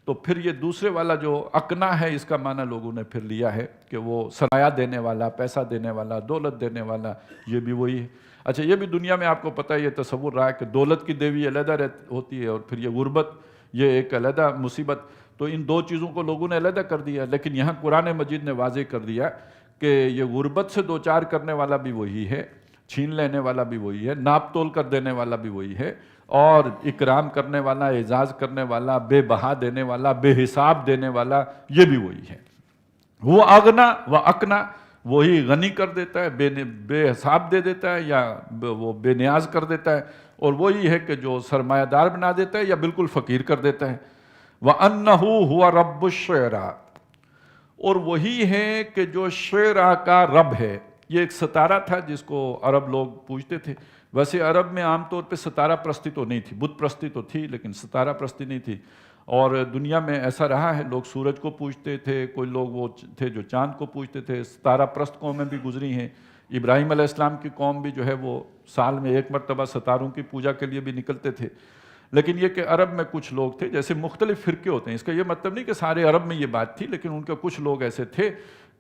تو پھر یہ دوسرے والا جو اقنا ہے اس کا معنی لوگوں نے پھر لیا ہے کہ وہ سرمایہ دینے والا، پیسہ دینے والا، دولت دینے والا، یہ بھی وہی ہے۔ اچھا، یہ بھی دنیا میں آپ کو پتہ ہے، یہ تصور رہا ہے کہ دولت کی دیوی علیحدہ ہوتی ہے، اور پھر یہ غربت، یہ ایک علیحدہ مصیبت، تو ان 2 چیزوں کو لوگوں نے علیحدہ کر دیا، لیکن یہاں قرآن مجید نے واضح کر دیا کہ یہ غربت سے دوچار کرنے والا بھی وہی ہے، چھین لینے والا بھی وہی ہے، ناپ تول کر دینے والا بھی وہی ہے، اور اکرام کرنے والا، اعزاز کرنے والا، بے بہا دینے والا، بے حساب دینے والا، یہ بھی وہی ہے۔ وہ اغنا و اقنا، وہی غنی کر دیتا ہے، بے حساب دے دیتا ہے، یا وہ بے نیاز کر دیتا ہے، اور وہی ہے کہ جو سرمایہ دار بنا دیتا ہے یا بالکل فقیر کر دیتا ہے۔ وَأَنَّهُ هُوَ رَبُّ الشِّعْرَىٰ، اور وہی ہے کہ جو شعرا کا رب ہے۔ یہ ایک ستارہ تھا جس کو عرب لوگ پوجتے تھے۔ ویسے عرب میں عام طور پہ ستارہ پرستی تو نہیں تھی، بت پرستی تو تھی لیکن ستارہ پرستی نہیں تھی، اور دنیا میں ایسا رہا ہے، لوگ سورج کو پوجتے تھے، کوئی لوگ وہ تھے جو چاند کو پوجتے تھے، ستارہ پرست قومیں بھی گزری ہیں۔ ابراہیم علیہ السلام کی قوم بھی جو ہے وہ سال میں 1 مرتبہ ستاروں کی پوجا کے لیے بھی نکلتے تھے۔ لیکن یہ کہ عرب میں کچھ لوگ تھے، جیسے مختلف فرقے ہوتے ہیں، اس کا یہ مطلب نہیں کہ سارے عرب میں یہ بات تھی، لیکن ان کے کچھ لوگ ایسے تھے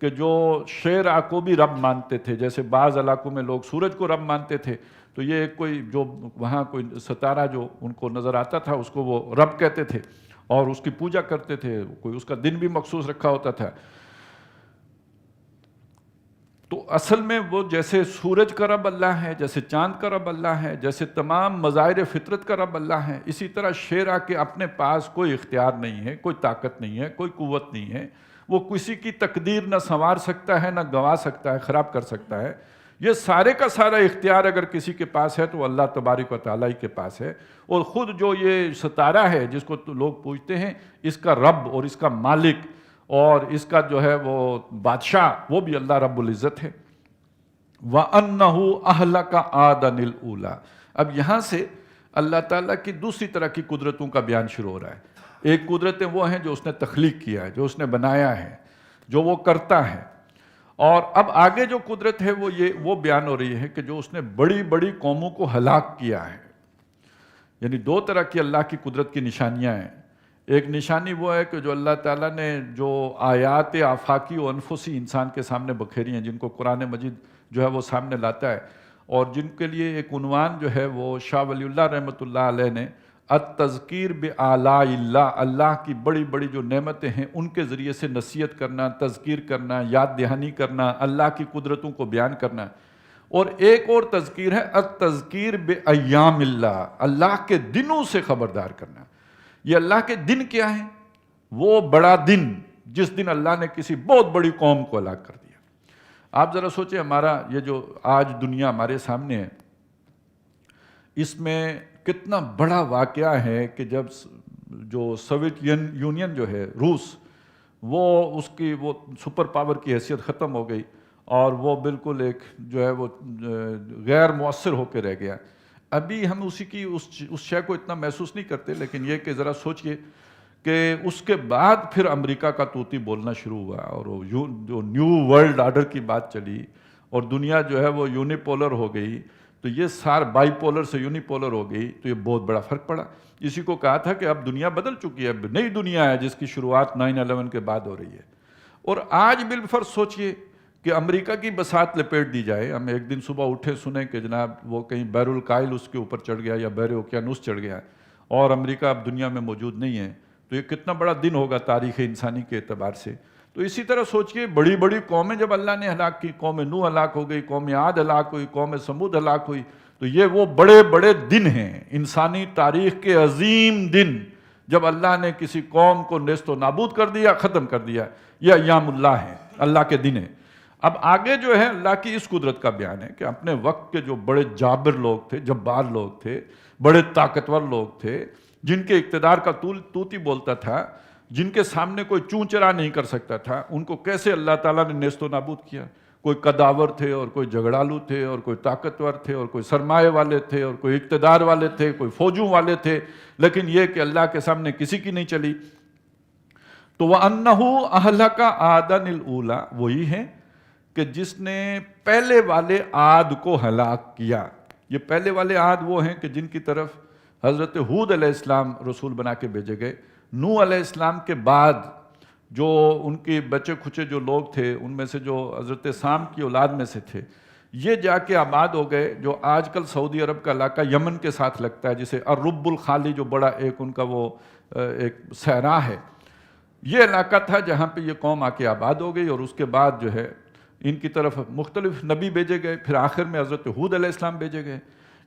کہ جو شیر کو بھی رب مانتے تھے، جیسے بعض علاقوں میں لوگ سورج کو رب مانتے تھے، تو یہ کوئی جو وہاں کوئی ستارہ جو ان کو نظر آتا تھا اس کو وہ رب کہتے تھے اور اس کی پوجا کرتے تھے، کوئی اس کا دن بھی مخصوص رکھا ہوتا تھا۔ تو اصل میں وہ جیسے سورج کا رب اللہ ہے، جیسے چاند کا رب اللہ ہے، جیسے تمام مظاہر فطرت کا رب اللہ ہے، اسی طرح شیرا کے اپنے پاس کوئی اختیار نہیں ہے، کوئی طاقت نہیں ہے، کوئی قوت نہیں ہے، وہ کسی کی تقدیر نہ سنوار سکتا ہے، نہ گنوا سکتا ہے، خراب کر سکتا ہے۔ یہ سارے کا سارا اختیار اگر کسی کے پاس ہے تو اللہ تبارک و تعالیٰ کے پاس ہے، اور خود جو یہ ستارہ ہے جس کو لوگ پوجتے ہیں، اس کا رب اور اس کا مالک اور اس کا جو ہے وہ بادشاہ وہ بھی اللہ رب العزت ہے۔ وَأَنَّهُ أَهْلَكَ عَادًا الْأُولَىٰ۔ اب یہاں سے اللہ تعالیٰ کی دوسری طرح کی قدرتوں کا بیان شروع ہو رہا ہے۔ ایک قدرتیں وہ ہیں جو اس نے تخلیق کیا ہے، جو اس نے بنایا ہے، جو وہ کرتا ہے، اور اب آگے جو قدرت ہے وہ بیان ہو رہی ہے کہ جو اس نے بڑی بڑی قوموں کو ہلاک کیا ہے۔ یعنی دو طرح کی اللہ کی قدرت کی نشانیاں ہیں۔ ایک نشانی وہ ہے کہ جو اللہ تعالیٰ نے جو آیات آفاقی و انفسی انسان کے سامنے بکھیری ہیں، جن کو قرآن مجید جو ہے وہ سامنے لاتا ہے، اور جن کے لیے ایک عنوان جو ہے وہ شاہ ولی اللہ رحمۃ اللہ علیہ نے التذکیر بآلاء اللہ، اللہ کی بڑی بڑی جو نعمتیں ہیں ان کے ذریعے سے نصیحت کرنا، تذکیر کرنا، یاد دہانی کرنا، اللہ کی قدرتوں کو بیان کرنا۔ اور ایک اور تذکیر ہے التذکیر بایام اللہ، اللہ کے دنوں سے خبردار کرنا۔ یہ اللہ کے دن کیا ہیں؟ وہ بڑا دن جس دن اللہ نے کسی بہت بڑی قوم کو ہلاک کر دیا۔ آپ ذرا سوچیں، ہمارا یہ جو آج دنیا ہمارے سامنے ہے، اس میں کتنا بڑا واقعہ ہے کہ جب جو سوویت یونین جو ہے روس، وہ اس کی وہ سپر پاور کی حیثیت ختم ہو گئی اور وہ بالکل ایک جو ہے وہ غیر مؤثر ہو کے رہ گیا۔ ابھی ہم اسی کی اس شے کو اتنا محسوس نہیں کرتے، لیکن یہ کہ ذرا سوچئے کہ اس کے بعد پھر امریکہ کا طوطی بولنا شروع ہوا، اور جو نیو ورلڈ آرڈر کی بات چلی، اور دنیا جو ہے وہ یونیپولر ہو گئی، تو یہ بائی پولر سے یونیپولر ہو گئی، تو یہ بہت بڑا فرق پڑا۔ اسی کو کہا تھا کہ اب دنیا بدل چکی ہے، اب نئی دنیا ہے جس کی شروعات 9/11 کے بعد ہو رہی ہے۔ اور آج بالفرض سوچئے کہ امریکہ کی بساط لپیٹ دی جائے، ہم ایک دن صبح اٹھے سنیں کہ جناب وہ کہیں بحر الکاہل اس کے اوپر چڑھ گیا یا بحر اوقیانوس چڑھ گیا، اور امریکہ اب دنیا میں موجود نہیں ہے، تو یہ کتنا بڑا دن ہوگا تاریخ انسانی کے اعتبار سے۔ تو اسی طرح سوچئے بڑی بڑی قومیں جب اللہ نے ہلاک کی، قوم نوح ہلاک ہو گئی، قوم عاد ہلاک ہوئی، قوم سمود ہلاک ہوئی، تو یہ وہ بڑے بڑے دن ہیں، انسانی تاریخ کے عظیم دن، جب اللہ نے کسی قوم کو نیست و نابود کر دیا، ختم کر دیا۔ یہ ایام اللہ ہیں، اللہ کے دن ہیں۔ اب آگے جو ہے اللہ کی اس قدرت کا بیان ہے کہ اپنے وقت کے جو بڑے جابر لوگ تھے، جبار لوگ تھے، بڑے طاقتور لوگ تھے، جن کے اقتدار کا طوطی بولتا تھا، جن کے سامنے کوئی چون چرا نہیں کر سکتا تھا، ان کو کیسے اللہ تعالیٰ نے نیست و نابود کیا۔ کوئی قداور تھے اور کوئی جھگڑالو تھے اور کوئی طاقتور تھے اور کوئی سرمایہ والے تھے اور کوئی اقتدار والے تھے، کوئی فوجوں والے تھے، لیکن یہ کہ اللہ کے سامنے کسی کی نہیں چلی۔ تو وَأَنَّهُ أَهْلَكَ عَادًا الْأُولَىٰ، وہی ہے کہ جس نے پہلے والے عاد کو ہلاک کیا۔ یہ پہلے والے عاد وہ ہیں کہ جن کی طرف حضرت ہود علیہ السلام رسول بنا کے بھیجے گئے۔ نوح علیہ السلام کے بعد جو ان کے بچے کھچے جو لوگ تھے، ان میں سے جو حضرت سام کی اولاد میں سے تھے، یہ جا کے آباد ہو گئے جو آج کل سعودی عرب کا علاقہ یمن کے ساتھ لگتا ہے، جسے الرب الخالی جو بڑا ایک ان کا وہ ایک صحرا ہے، یہ علاقہ تھا جہاں پہ یہ قوم آ کے آباد ہو گئی۔ اور اس کے بعد جو ہے ان کی طرف مختلف نبی بھیجے گئے، پھر آخر میں حضرت ہود علیہ السلام بھیجے گئے۔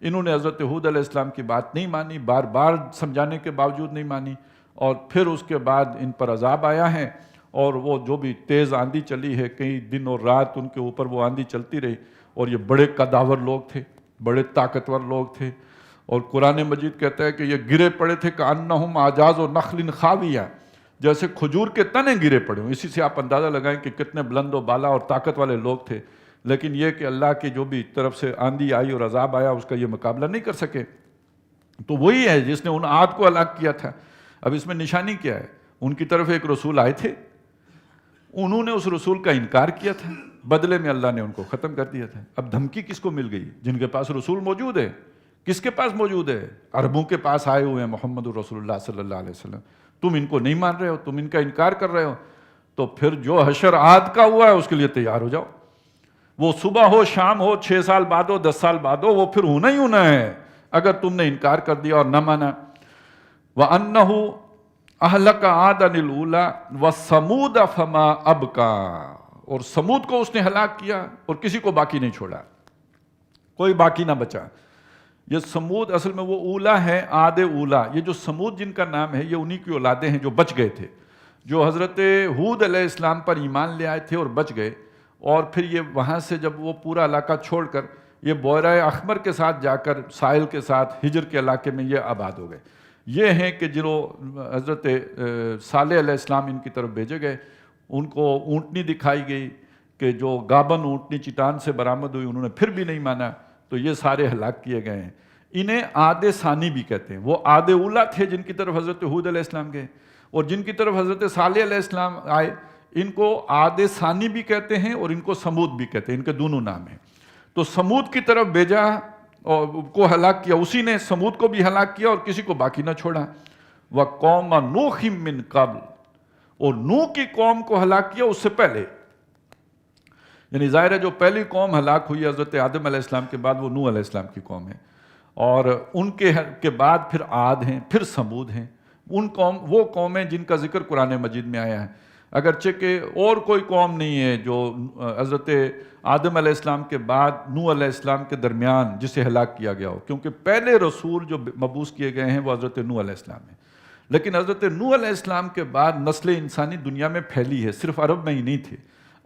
انہوں نے حضرت ہود علیہ السلام کی بات نہیں مانی، بار بار سمجھانے کے باوجود نہیں مانی، اور پھر اس کے بعد ان پر عذاب آیا ہے، اور وہ جو بھی تیز آندھی چلی ہے، کئی دن اور رات ان کے اوپر وہ آندھی چلتی رہی، اور یہ بڑے قداور لوگ تھے، بڑے طاقتور لوگ تھے، اور قرآن مجید کہتا ہے کہ یہ گرے پڑے تھے کأنہم اعجاز نخل خاویہ، جیسے کھجور کے تنے گرے پڑے ہوں۔ اسی سے آپ اندازہ لگائیں کہ کتنے بلند و بالا اور طاقت والے لوگ تھے، لیکن یہ کہ اللہ کی جو بھی طرف سے آندھی آئی اور عذاب آیا، اس کا یہ مقابلہ نہیں کر سکے۔ تو وہی ہے جس نے ان عاد کو ہلاک کیا تھا۔ اب اس میں نشانی کیا ہے؟ ان کی طرف ایک رسول آئے تھے، انہوں نے اس رسول کا انکار کیا تھا، بدلے میں اللہ نے ان کو ختم کر دیا تھا۔ اب دھمکی کس کو مل گئی؟ جن کے پاس رسول موجود ہے۔ کس کے پاس موجود ہے؟ عربوں کے پاس آئے ہوئے ہیں محمد رسول اللہ صلی اللہ علیہ وسلم۔ تم ان کو نہیں مان رہے ہو، تم ان کا انکار کر رہے ہو، تو پھر جو حشر عاد کا ہوا ہے اس کے لیے تیار ہو جاؤ. وہ صبح ہو شام ہو 6 سال بعد ہو 10 سال بعد ہو وہ پھر ہونا ہی ہونا ہے اگر تم نے انکار کر دیا اور نہ مانا. وَأَنَّهُ أَهْلَكَ عَادًا الْأُولَىٰ وَثَمُودَ فَمَا أَبْقَىٰ. اور سمود کو اس نے ہلاک کیا اور کسی کو باقی نہیں چھوڑا, کوئی باقی نہ بچا. یہ سمود اصل میں وہ اولا ہے, عاد اولا. یہ جو سمود جن کا نام ہے یہ انہی کی اولادیں ہیں جو بچ گئے تھے, جو حضرت ہود علیہ السلام پر ایمان لے آئے تھے اور بچ گئے. اور پھر یہ وہاں سے جب وہ پورا علاقہ چھوڑ کر یہ بحیرہ احمر کے ساتھ جا کر ساحل کے ساتھ ہجر کے علاقے میں یہ آباد ہو گئے. یہ ہیں کہ جنہوں حضرت صالح علیہ السلام ان کی طرف بھیجے گئے, ان کو اونٹنی دکھائی گئی کہ جو گابن اونٹنی چٹان سے برآمد ہوئی, انہوں نے پھر بھی نہیں مانا, تو یہ سارے ہلاک کیے گئے ہیں. انہیں عاد ثانی بھی کہتے ہیں. وہ عاد اولا تھے جن کی طرف حضرت ہود علیہ السلام گئے, اور جن کی طرف حضرت صالح علیہ السلام آئے ان کو عاد ثانی بھی کہتے ہیں اور ان کو سمود بھی کہتے ہیں. ان کے دونوں نام ہیں. تو سمود کی طرف بھیجا اور کو ہلاک کیا, اسی نے سمود کو بھی ہلاک کیا اور کسی کو باقی نہ چھوڑا. وَقَوْمَ نُوحٍ مِّن قَبْلُ. اور نوح کی قوم کو ہلاک کیا اس سے پہلے. یعنی ظاہر ہے جو پہلی قوم ہلاک ہوئی حضرت آدم علیہ السلام کے بعد وہ نوح علیہ السلام کی قوم ہے, اور ان کے بعد پھر عاد ہیں, پھر سمود ہیں. وہ قومیں جن کا ذکر قرآن مجید میں آیا ہے, اگرچہ کہ اور کوئی قوم نہیں ہے جو حضرت آدم علیہ السلام کے بعد نوح علیہ السلام کے درمیان جسے ہلاک کیا گیا ہو, کیونکہ پہلے رسول جو مبعوث کیے گئے ہیں وہ حضرت نوح علیہ السلام ہیں. لیکن حضرت نوح علیہ السلام کے بعد نسل انسانی دنیا میں پھیلی ہے, صرف عرب میں ہی نہیں تھے.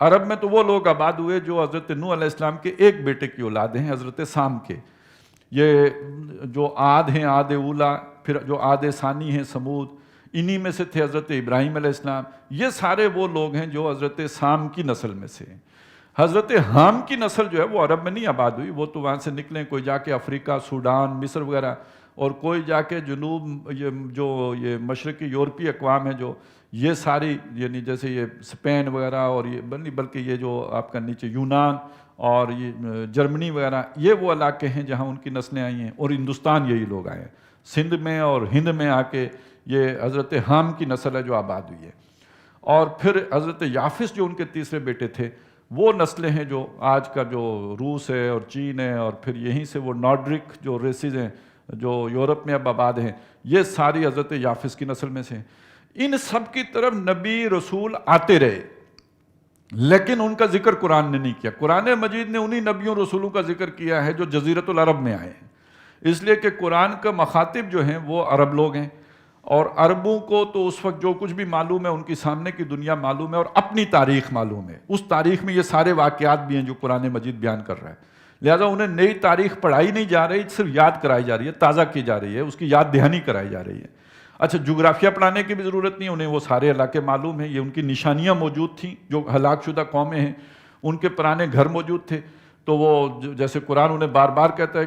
عرب میں تو وہ لوگ آباد ہوئے جو حضرت نوح علیہ السلام کے ایک بیٹے کی اولاد ہیں, حضرت سام کے. یہ جو عاد ہیں عاد اولا, پھر جو عاد ثانی ہیں سمود, انہی میں سے تھے حضرت ابراہیم علیہ السلام. یہ سارے وہ لوگ ہیں جو حضرت سام کی نسل میں سے ہیں. حضرت حام کی نسل جو ہے وہ عرب میں نہیں آباد ہوئی, وہ تو وہاں سے نکلیں, کوئی جا کے افریقہ, سوڈان, مصر وغیرہ, اور کوئی جا کے جنوب یہ مشرقی یورپی اقوام ہیں جو یہ ساری, یعنی جیسے یہ اسپین وغیرہ, اور یہ بلکہ یہ جو آپ کا نیچے یونان اور یہ جرمنی وغیرہ, یہ وہ علاقے ہیں جہاں ان کی نسلیں آئی ہیں. اور ہندوستان یہی لوگ آئے ہیں, سندھ میں اور ہند میں آ کے یہ حضرت حام کی نسل ہے جو آباد ہوئی ہے. اور پھر حضرت یافس جو ان کے تیسرے بیٹے تھے, وہ نسلیں ہیں جو آج کا جو روس ہے اور چین ہے, اور پھر یہیں سے وہ نارڈرک جو ریسز ہیں جو یورپ میں اب آباد ہیں, یہ ساری حضرت یافس کی نسل میں سے ہیں. ان سب کی طرف نبی رسول آتے رہے, لیکن ان کا ذکر قرآن نے نہیں کیا. قرآن مجید نے انہی نبیوں رسولوں کا ذکر کیا ہے جو جزیرۃ العرب میں آئے ہیں, اس لیے کہ قرآن کا مخاطب جو ہیں وہ عرب لوگ ہیں, اور عربوں کو تو اس وقت جو کچھ بھی معلوم ہے ان کی سامنے کی دنیا معلوم ہے اور اپنی تاریخ معلوم ہے. اس تاریخ میں یہ سارے واقعات بھی ہیں جو قرآن مجید بیان کر رہا ہے, لہٰذا انہیں نئی تاریخ پڑھائی نہیں جا رہی, صرف یاد کرائی جا رہی ہے, تازہ کی جا رہی ہے, اس کی یاد دہانی کرائی جا رہی ہے. اچھا, جغرافیہ پڑھانے کی بھی ضرورت نہیں, انہیں وہ سارے علاقے معلوم ہیں, یہ ان کی نشانیاں موجود تھیں. جو ہلاک شدہ قومیں ہیں ان کے پرانے گھر موجود تھے, تو وہ جیسے قرآن انہیں بار بار کہتا ہے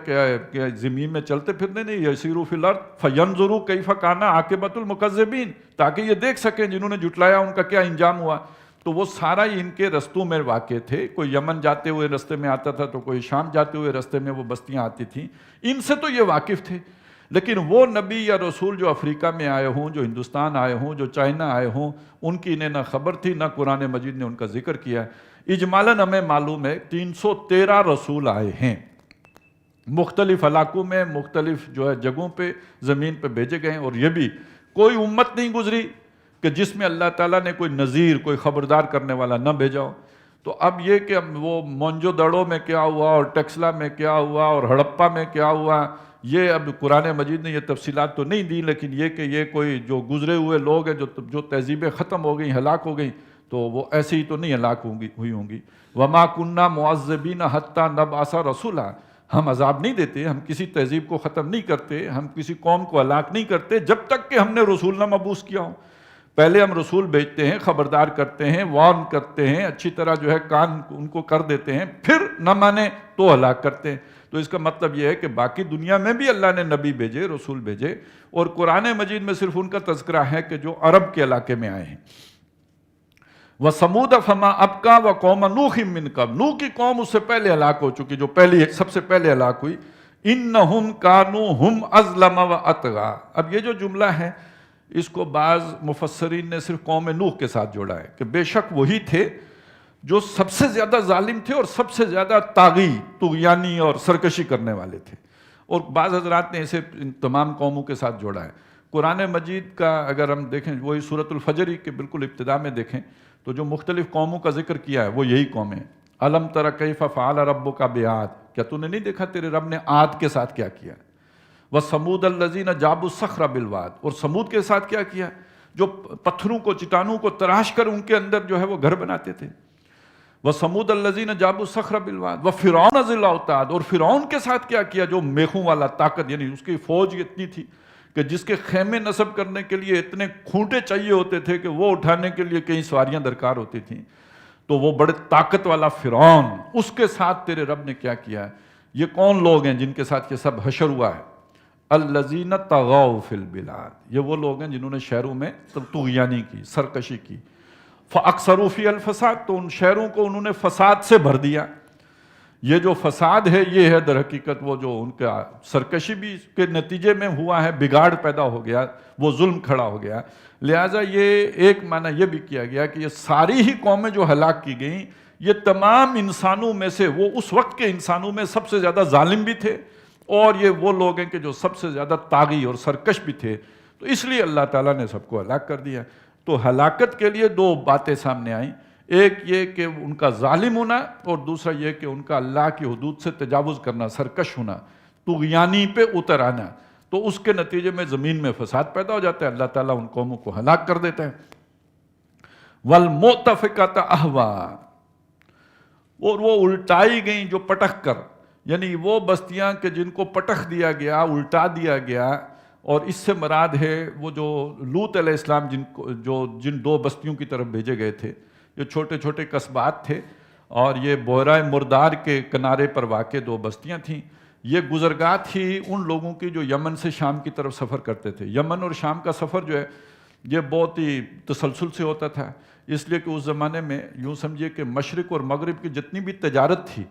کہ زمین میں چلتے پھرنے نہیں, یسیروا فی الارض فینظروا کیف کان عاقبۃ المکذبین, تاکہ یہ دیکھ سکیں جنہوں نے جھٹلایا ان کا کیا انجام ہوا. تو وہ سارا ان کے رستوں میں واقع تھے. کوئی یمن جاتے ہوئے رستے میں آتا تھا, تو کوئی شام جاتے ہوئے رستے میں وہ بستیاں آتی تھیں. ان سے تو یہ واقف تھے. لیکن وہ نبی یا رسول جو افریقہ میں آئے ہوں, جو ہندوستان آئے ہوں, جو چائنا آئے ہوں, ان کی انہیں نہ خبر تھی, نہ قرآن مجید نے ان کا ذکر کیا. اجمالاً ہمیں معلوم ہے 313 رسول آئے ہیں, مختلف علاقوں میں, مختلف جو ہے جگہوں پہ زمین پہ بھیجے گئے ہیں. اور یہ بھی کوئی امت نہیں گزری کہ جس میں اللہ تعالیٰ نے کوئی نذیر, کوئی خبردار کرنے والا نہ بھیجا ہو. تو اب یہ کہ وہ مونجو دڑو میں کیا ہوا, اور ٹیکسلا میں کیا ہوا, اور ہڑپا میں کیا ہوا, یہ اب قرآن مجید نے یہ تفصیلات تو نہیں دی, لیکن یہ کہ یہ کوئی جو گزرے ہوئے لوگ ہیں, جو تہذیبیں ختم ہو گئیں, ہلاک ہو گئیں, تو وہ ایسے ہی تو نہیں ہلاک ہوئی ہوں گی. وَمَا كُنَّا مُعَذِّبِينَ حَتَّى نَبْعَثَ رَسُولًا, ہم عذاب نہیں دیتے, ہم کسی تہذیب کو ختم نہیں کرتے, ہم کسی قوم کو ہلاک نہیں کرتے جب تک کہ ہم نے رسول نہ مبعوث کیا ہو. پہلے ہم رسول بھیجتے ہیں, خبردار کرتے ہیں, وارن کرتے ہیں, اچھی طرح جو ہے کان ان کو کر دیتے ہیں, پھر نہ مانے تو ہلاک کرتے ہیں. تو اس کا مطلب یہ ہے کہ باقی دنیا میں بھی اللہ نے نبی بھیجے, رسول بھیجے, اور قرآن مجید میں صرف ان کا تذکرہ ہے کہ جو عرب کے علاقے میں آئے ہیں. وَثَمُودَ فَمَا أَبْقَىٰ وَقَوْمَ نُوحٍ مِّن قَبْلُ, نوح کی قوم اس سے پہلے ہلاک ہو چکی, جو سب سے پہلے ہلاک ہوئی. إِنَّهُمْ كَانُوا هُمْ أَظْلَمَ وَأَطْغَىٰ. اب یہ جو جملہ ہے اس کو بعض مفسرین نے صرف قوم نوح کے ساتھ جوڑا ہے کہ بے شک وہی تھے جو سب سے زیادہ ظالم تھے اور سب سے زیادہ طاغی، طغیانی اور سرکشی کرنے والے تھے، اور بعض حضرات نے اسے ان تمام قوموں کے ساتھ جوڑا ہے۔ قرآن مجید کا اگر ہم دیکھیں، وہی سورۃ الفجر کے بالکل ابتدا میں دیکھیں تو جو مختلف قوموں کا ذکر کیا ہے وہ یہی قومیں ہیں۔ الم تر کیف فعل ربک بعاد، کیا تو نے نہیں دیکھا تیرے رب نے عاد کے ساتھ کیا کیا؟ وثمود الذین جابوا الصخر بالواد، اور سمود کے ساتھ کیا کیا؟ جو پتھروں کو، چٹانوں کو تراش کر ان کے اندر جو ہے وہ گھر بناتے تھے۔ وثمود الذین جابوا الصخر بالواد وفرعون ذی الاوتاد، اور فرعون کے ساتھ کیا کیا؟ جو میخوں والا طاقت، یعنی اس کی فوج اتنی تھی کہ جس کے خیمے نصب کرنے کے لیے اتنے کھونٹے چاہیے ہوتے تھے کہ وہ اٹھانے کے لیے کئی سواریاں درکار ہوتی تھیں، تو وہ بڑے طاقت والا فرعون، اس کے ساتھ تیرے رب نے کیا کیا ہے؟ یہ کون لوگ ہیں جن کے ساتھ یہ سب حشر ہوا ہے؟ الذین طغوا فی البلاد، یہ وہ لوگ ہیں جنہوں نے شہروں میں طغیانی کی، سرکشی کی۔ فاکثروا فی الفساد، تو ان شہروں کو انہوں نے فساد سے بھر دیا۔ یہ جو فساد ہے یہ ہے در حقیقت وہ جو ان کا سرکشی بھی کے نتیجے میں ہوا ہے، بگاڑ پیدا ہو گیا، وہ ظلم کھڑا ہو گیا۔ لہٰذا یہ ایک معنی یہ بھی کیا گیا کہ یہ ساری ہی قومیں جو ہلاک کی گئیں، یہ تمام انسانوں میں سے وہ اس وقت کے انسانوں میں سب سے زیادہ ظالم بھی تھے، اور یہ وہ لوگ ہیں کہ جو سب سے زیادہ طاغی اور سرکش بھی تھے، تو اس لیے اللہ تعالیٰ نے سب کو ہلاک کر دیا۔ تو ہلاکت کے لیے دو باتیں سامنے آئیں، ایک یہ کہ ان کا ظالم ہونا، اور دوسرا یہ کہ ان کا اللہ کی حدود سے تجاوز کرنا، سرکش ہونا، طغیانی پہ اتر آنا، تو اس کے نتیجے میں زمین میں فساد پیدا ہو جاتا ہے، اللہ تعالیٰ ان قوموں کو ہلاک کر دیتا ہے۔ وَالْمُؤْتَفِكَةَ أَهْوَىٰ، اور وہ الٹائی گئیں جو پٹخ کر، یعنی وہ بستیاں کہ جن کو پٹخ دیا گیا، الٹا دیا گیا، اور اس سے مراد ہے وہ جو لوط علیہ السلام جن دو بستیوں کی طرف بھیجے گئے تھے، یہ چھوٹے چھوٹے قصبات تھے، اور یہ بحیرہ مردار کے کنارے پر واقع دو بستیاں تھیں۔ یہ گزرگاہ تھی ان لوگوں کی جو یمن سے شام کی طرف سفر کرتے تھے۔ یمن اور شام کا سفر جو ہے یہ بہت ہی تسلسل سے ہوتا تھا، اس لیے کہ اس زمانے میں یوں سمجھیے کہ مشرق اور مغرب کی جتنی بھی تجارت تھی،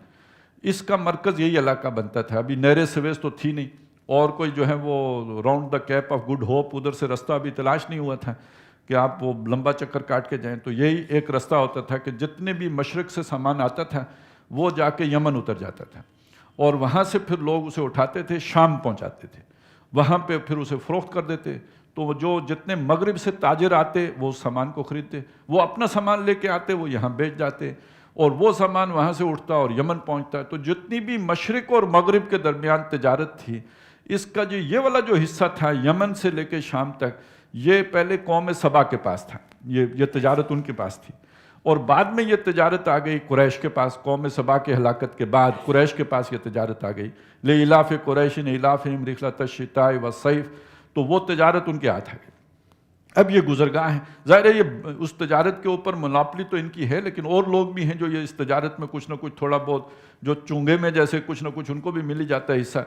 اس کا مرکز یہی علاقہ بنتا تھا۔ ابھی نہر سویس تو تھی نہیں، اور کوئی جو ہے وہ round the Cape of Good Hope ادھر سے رستہ ابھی تلاش نہیں ہوا تھا کہ آپ وہ لمبا چکر کاٹ کے جائیں، تو یہی ایک رستہ ہوتا تھا کہ جتنے بھی مشرق سے سامان آتا تھا وہ جا کے یمن اتر جاتا تھا، اور وہاں سے پھر لوگ اسے اٹھاتے تھے، شام پہنچاتے تھے، وہاں پہ پھر اسے فروخت کر دیتے۔ تو وہ جو جتنے مغرب سے تاجر آتے وہ اس سامان کو خریدتے، وہ اپنا سامان لے کے آتے، وہ یہاں بیچ جاتے، اور وہ سامان وہاں سے اٹھتا اور یمن پہنچتا۔ تو جتنی بھی مشرق اور مغرب کے درمیان تجارت تھی، اس کا جو یہ والا جو حصہ تھا یمن سے لے کے شام تک، یہ پہلے قوم سبا کے پاس تھا، یہ تجارت ان کے پاس تھی، اور بعد میں یہ تجارت آ گئی قریش کے پاس۔ قوم سبا کے ہلاکت کے بعد قریش کے پاس یہ تجارت آ گئی، لِإِيلَافِ قُرَيْشٍ إِيلَافِهِمْ رِحْلَةَ الشِّتَاءِ وَالصَّيْفِ، تو وہ تجارت ان کے ہاتھ آ گئی۔ اب یہ گزرگاہ ہیں، ظاہر ہے یہ اس تجارت کے اوپر مناپلی تو ان کی ہے، لیکن اور لوگ بھی ہیں جو یہ اس تجارت میں کچھ نہ کچھ تھوڑا بہت، جو چونگے میں جیسے کچھ نہ کچھ ان کو بھی مل ہی جاتا ہے حصہ۔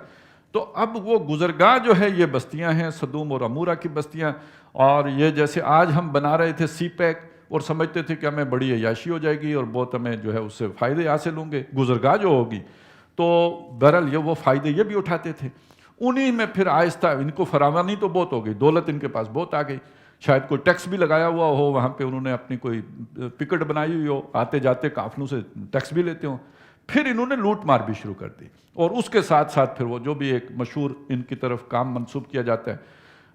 تو اب وہ گزرگاہ جو ہے یہ بستیاں ہیں، صدوم اور عمورہ کی بستیاں، اور یہ جیسے آج ہم بنا رہے تھے سی پیک اور سمجھتے تھے کہ ہمیں بڑی عیاشی ہو جائے گی اور بہت ہمیں جو ہے اس سے فائدے حاصل ہوں گے، گزرگاہ جو ہوگی، تو بہرحال یہ وہ فائدے یہ بھی اٹھاتے تھے۔ انہی میں پھر آہستہ ان کو فراوانی تو بہت ہو گئی، دولت ان کے پاس بہت آ گئی، شاید کوئی ٹیکس بھی لگایا ہوا ہو وہاں پہ، انہوں نے اپنی کوئی پکٹ بنائی ہوئی ہو، آتے جاتے قافلوں سے ٹیکس بھی لیتے ہوں، پھر انہوں نے لوٹ مار بھی شروع کر دی، اور اس کے ساتھ ساتھ پھر وہ جو بھی ایک مشہور ان کی طرف کام منسوب کیا جاتا ہے،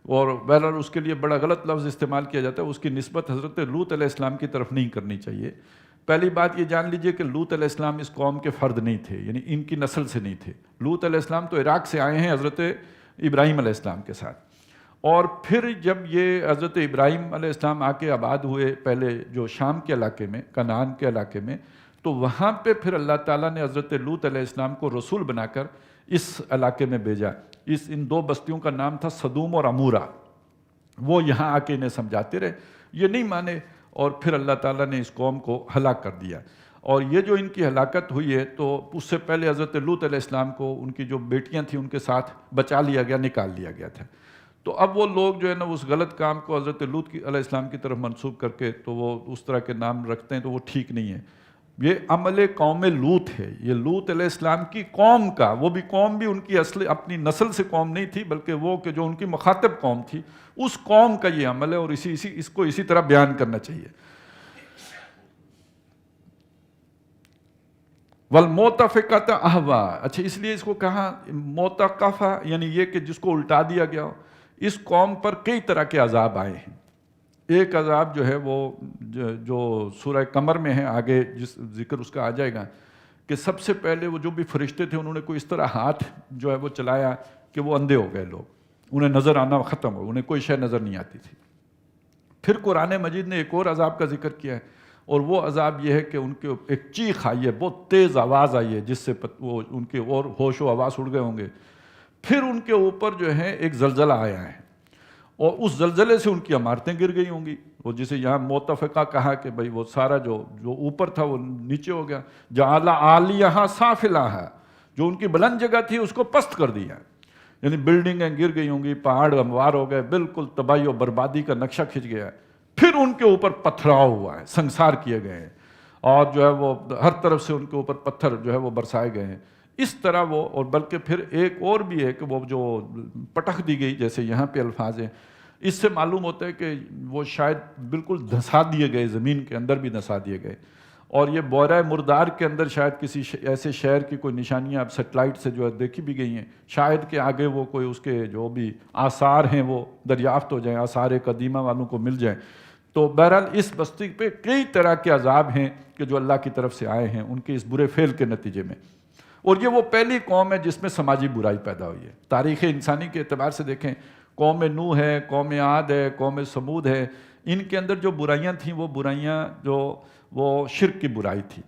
اور بہرحال اس کے لیے بڑا غلط لفظ استعمال کیا جاتا ہے، اس کی نسبت حضرت لوط علیہ السلام کی طرف نہیں کرنی چاہیے۔ پہلی بات یہ جان لیجئے کہ لوط علیہ السلام اس قوم کے فرد نہیں تھے، یعنی ان کی نسل سے نہیں تھے۔ لوط علیہ السلام تو عراق سے آئے ہیں حضرت ابراہیم علیہ السلام کے ساتھ، اور پھر جب یہ حضرت ابراہیم علیہ السلام آ کے آباد ہوئے پہلے جو شام کے علاقے میں، کنعان کے علاقے میں، تو وہاں پہ پھر اللہ تعالیٰ نے حضرت لوط علیہ السلام کو رسول بنا کر اس علاقے میں بھیجا۔ ان دو بستیوں کا نام تھا صدوم اور عمورہ۔ وہ یہاں آ کے انہیں سمجھاتے رہے، یہ نہیں مانے، اور پھر اللہ تعالیٰ نے اس قوم کو ہلاک کر دیا۔ اور یہ جو ان کی ہلاکت ہوئی ہے، تو اس سے پہلے حضرت لوط علیہ السلام کو ان کی جو بیٹیاں تھیں ان کے ساتھ بچا لیا گیا، نکال لیا گیا تھا۔ تو اب وہ لوگ جو ہے نا اس غلط کام کو حضرت لوط علیہ السلام کی طرف منسوب کر کے تو وہ اس طرح کے نام رکھتے ہیں، تو وہ ٹھیک نہیں ہے۔ یہ عمل قوم لوط ہے، یہ لوط علیہ السلام کی قوم کا، وہ بھی قوم بھی ان کی اصل اپنی نسل سے قوم نہیں تھی، بلکہ وہ کہ جو ان کی مخاطب قوم تھی، اس قوم کا یہ عمل ہے، اور اس کو اسی طرح بیان کرنا چاہیے۔ والمؤتفقۃ اہوا، اچھا اس لیے اس کو کہا موتقفہ، یعنی یہ کہ جس کو الٹا دیا گیا ہو۔ اس قوم پر کئی طرح کے عذاب آئے ہیں۔ ایک عذاب جو ہے وہ جو سورہ قمر میں ہے، آگے جس ذکر اس کا آ جائے گا، کہ سب سے پہلے وہ جو بھی فرشتے تھے انہوں نے کوئی اس طرح ہاتھ جو ہے وہ چلایا کہ وہ اندھے ہو گئے لوگ، انہیں نظر آنا ختم ہو، انہیں کوئی شے نظر نہیں آتی تھی۔ پھر قرآن مجید نے ایک اور عذاب کا ذکر کیا ہے، اور وہ عذاب یہ ہے کہ ان کے ایک چیخ آئی ہے، بہت تیز آواز آئی ہے، جس سے وہ ان کے اور ہوش و حواس اڑ گئے ہوں گے۔ پھر ان کے اوپر جو ہے ایک زلزلہ آیا ہے، اور اس زلزلے سے ان کی عمارتیں گر گئی ہوں گی، وہ جسے یہاں متفقہ کہا کہ بھئی وہ سارا جو اوپر تھا وہ نیچے ہو گیا۔ جعل عالیہا سافلہا، جو ان کی بلند جگہ تھی اس کو پست کر دیا، یعنی بلڈنگیں گر گئی ہوں گی، پہاڑ ہموار ہو گئے، بالکل تباہی و بربادی کا نقشہ کھنچ گیا ہے۔ پھر ان کے اوپر پتھراؤ ہوا ہے، سنسار کیے گئے ہیں، اور جو ہے وہ ہر طرف سے ان کے اوپر پتھر جو ہے وہ برسائے گئے ہیں۔ اس طرح وہ، اور بلکہ پھر ایک اور بھی ہے کہ وہ جو پٹخ دی گئی، جیسے یہاں پہ الفاظ ہیں، اس سے معلوم ہوتا ہے کہ وہ شاید بالکل دھسا دیے گئے، زمین کے اندر بھی دھسا دیے گئے۔ اور یہ بورۂ مردار کے اندر شاید کسی ایسے شہر کی کوئی نشانیاں اب سیٹلائٹ سے جو ہے دیکھی بھی گئی ہیں، شاید کہ آگے وہ کوئی اس کے جو بھی آثار ہیں وہ دریافت ہو جائیں، آثار قدیمہ والوں کو مل جائیں۔ تو بہرحال اس بستی پہ کئی طرح کے عذاب ہیں کہ جو اللہ کی طرف سے آئے ہیں ان کے اس برے فعل کے نتیجے میں۔ اور یہ وہ پہلی قوم ہے جس میں سماجی برائی پیدا ہوئی ہے۔ تاریخ انسانی کے اعتبار سے دیکھیں، قوم نوح ہے، قوم عاد ہے، قوم سمود ہے، ان کے اندر جو برائیاں تھیں وہ برائیاں وہ شرک کی برائی تھی۔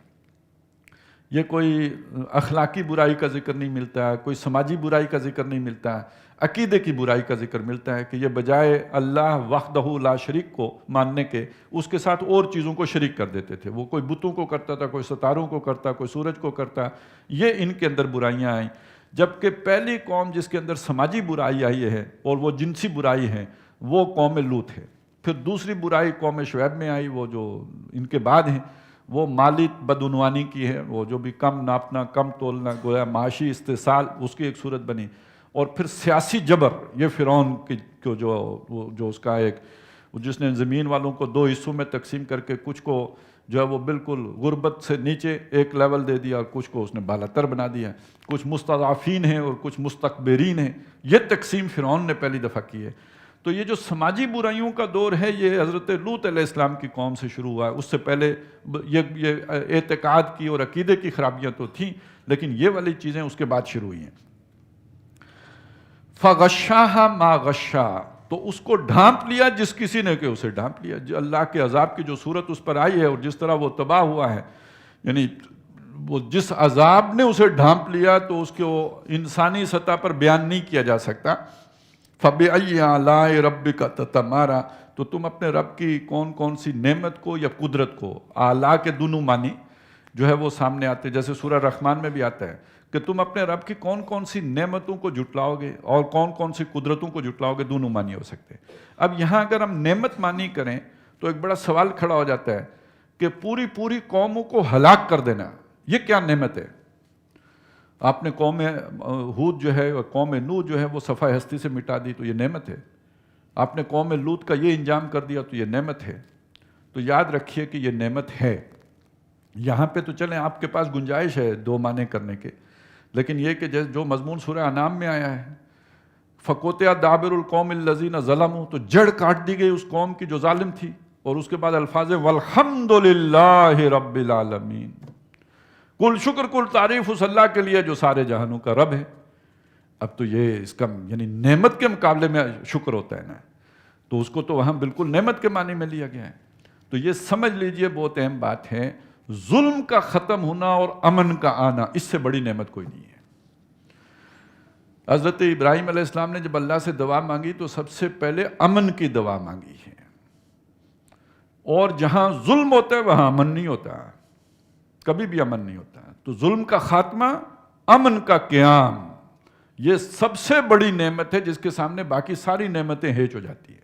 یہ کوئی اخلاقی برائی کا ذکر نہیں ملتا ہے، کوئی سماجی برائی کا ذکر نہیں ملتا ہے، عقیدے کی برائی کا ذکر ملتا ہے کہ یہ بجائے اللہ وحدہ لا شریک کو ماننے کے اس کے ساتھ اور چیزوں کو شریک کر دیتے تھے۔ وہ کوئی بتوں کو کرتا تھا، کوئی ستاروں کو کرتا، کوئی سورج کو کرتا، یہ ان کے اندر برائیاں آئیں۔ جبکہ پہلی قوم جس کے اندر سماجی برائی آئی ہے اور وہ جنسی برائی ہے وہ قوم لوط ہے۔ پھر دوسری برائی قوم شعیب میں آئی، وہ جو ان کے بعد ہیں، وہ مالی بدعنوانی کی ہے، وہ جو بھی کم ناپنا، کم تولنا، گویا معاشی استحصال، اس کی ایک صورت بنی۔ اور پھر سیاسی جبر، یہ فرعون کو جو اس کا ایک، جس نے زمین والوں کو دو حصوں میں تقسیم کر کے کچھ کو جو ہے وہ بالکل غربت سے نیچے ایک لیول دے دیا، اور کچھ کو اس نے بالا تر بنا دیا، کچھ مستضعفین ہیں اور کچھ مستکبرین ہیں۔ یہ تقسیم فرعون نے پہلی دفعہ کی ہے۔ تو یہ جو سماجی برائیوں کا دور ہے یہ حضرت لوط علیہ السلام کی قوم سے شروع ہوا ہے۔ اس سے پہلے یہ اعتقاد کی اور عقیدے کی خرابیاں تو تھیں، لیکن یہ والی چیزیں اس کے بعد شروع ہوئی ہیں۔ فَغَشَّاهَا مَا غَشَّا، تو اس کو ڈھانپ لیا جس کسی نے کہ اسے ڈھانپ لیا۔ اللہ کے عذاب کی جو صورت اس پر آئی ہے اور جس طرح وہ تباہ ہوا ہے، یعنی وہ جس عذاب نے اسے ڈھانپ لیا تو اس کو انسانی سطح پر بیان نہیں کیا جا سکتا۔ فَبِأَيِّ آلَاءِ رَبِّكَ تَتَمَارَىٰ، تو تم اپنے رب کی کون کون سی نعمت کو یا قدرت کو، آلہ کے دونوں معنی جو ہے وہ سامنے آتے، جیسے سورہ رحمان میں بھی آتا ہے کہ تم اپنے رب کی کون کون سی نعمتوں کو جھٹلاؤ گے اور کون کون سی قدرتوں کو جھٹلاؤ گے، دونوں معنی ہو سکتے ہیں۔ اب یہاں اگر ہم نعمت معنی کریں تو ایک بڑا سوال کھڑا ہو جاتا ہے کہ پوری قوموں کو ہلاک کر دینا، یہ کیا نعمت ہے؟ آپ نے قوم ہود جو ہے اور قوم نوح جو ہے وہ صفحہ ہستی سے مٹا دی، تو یہ نعمت ہے۔ آپ نے قوم لوط کا یہ انجام کر دیا تو یہ نعمت ہے۔ تو یاد رکھیے کہ یہ نعمت ہے۔ یہاں پہ تو چلیں آپ کے پاس گنجائش ہے دو معنی کرنے کے، لیکن یہ کہ جو مضمون سورہ انعام میں آیا ہے، فَقُطِعَ دَابِرُ الْقَوْمِ الَّذِينَ ظَلَمُوا، تو جڑ کاٹ دی گئی اس قوم کی جو ظالم تھی، اور اس کے بعد الفاظ وَالْحَمْدُ لِلَّهِ رَبِّ الْعَالَمِينَ، کل شکر کل تعریف اس اللہ کے لیے جو سارے جہانوں کا رب ہے۔ اب تو یہ اس کا یعنی نعمت کے مقابلے میں شکر ہوتا ہے نا، تو اس کو تو وہاں بالکل نعمت کے معنی میں لیا گیا ہے۔ تو یہ سمجھ لیجئے بہت اہم بات ہے، ظلم کا ختم ہونا اور امن کا آنا، اس سے بڑی نعمت کوئی نہیں ہے۔ حضرت ابراہیم علیہ السلام نے جب اللہ سے دعا مانگی تو سب سے پہلے امن کی دعا مانگی ہے، اور جہاں ظلم ہوتا ہے وہاں امن نہیں ہوتا، کبھی بھی امن نہیں ہوتا۔ تو ظلم کا خاتمہ، امن کا قیام، یہ سب سے بڑی نعمت ہے جس کے سامنے باقی ساری نعمتیں ہیچ ہو جاتی ہیں۔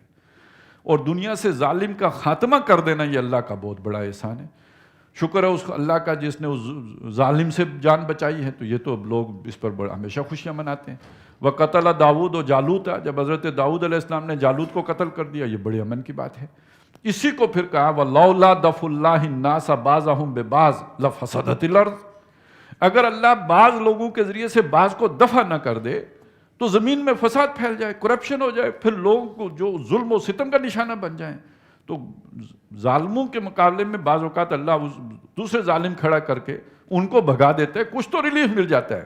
اور دنیا سے ظالم کا خاتمہ کر دینا یہ اللہ کا بہت بڑا احسان ہے۔ شکر ہے اس اللہ کا جس نے اس ظالم سے جان بچائی ہے، تو یہ تو لوگ اس پر بڑا ہمیشہ خوشیاں مناتے ہیں۔ وَقَتَلَ داؤد و جالوت، جب حضرت داؤد علیہ السلام نے جالوت کو قتل کر دیا، یہ بڑے امن کی بات ہے۔ اسی کو پھر کہا وَلَوْلَا دَفْعُ اللَّهِ النَّاسَ بَعْضَهُم بِبَعْضٍ لَفَسَدَتِ الْأَرْضُ، اگر اللہ بعض لوگوں کے ذریعے سے بعض کو دفع نہ کر دے تو زمین میں فساد پھیل جائے، کرپشن ہو جائے، پھر لوگوں کو جو ظلم و ستم کا نشانہ بن جائیں۔ تو ظالموں کے مقابلے میں بعض اوقات اللہ دوسرے ظالم کھڑا کر کے ان کو بھگا دیتا ہے، کچھ تو ریلیف مل جاتا ہے،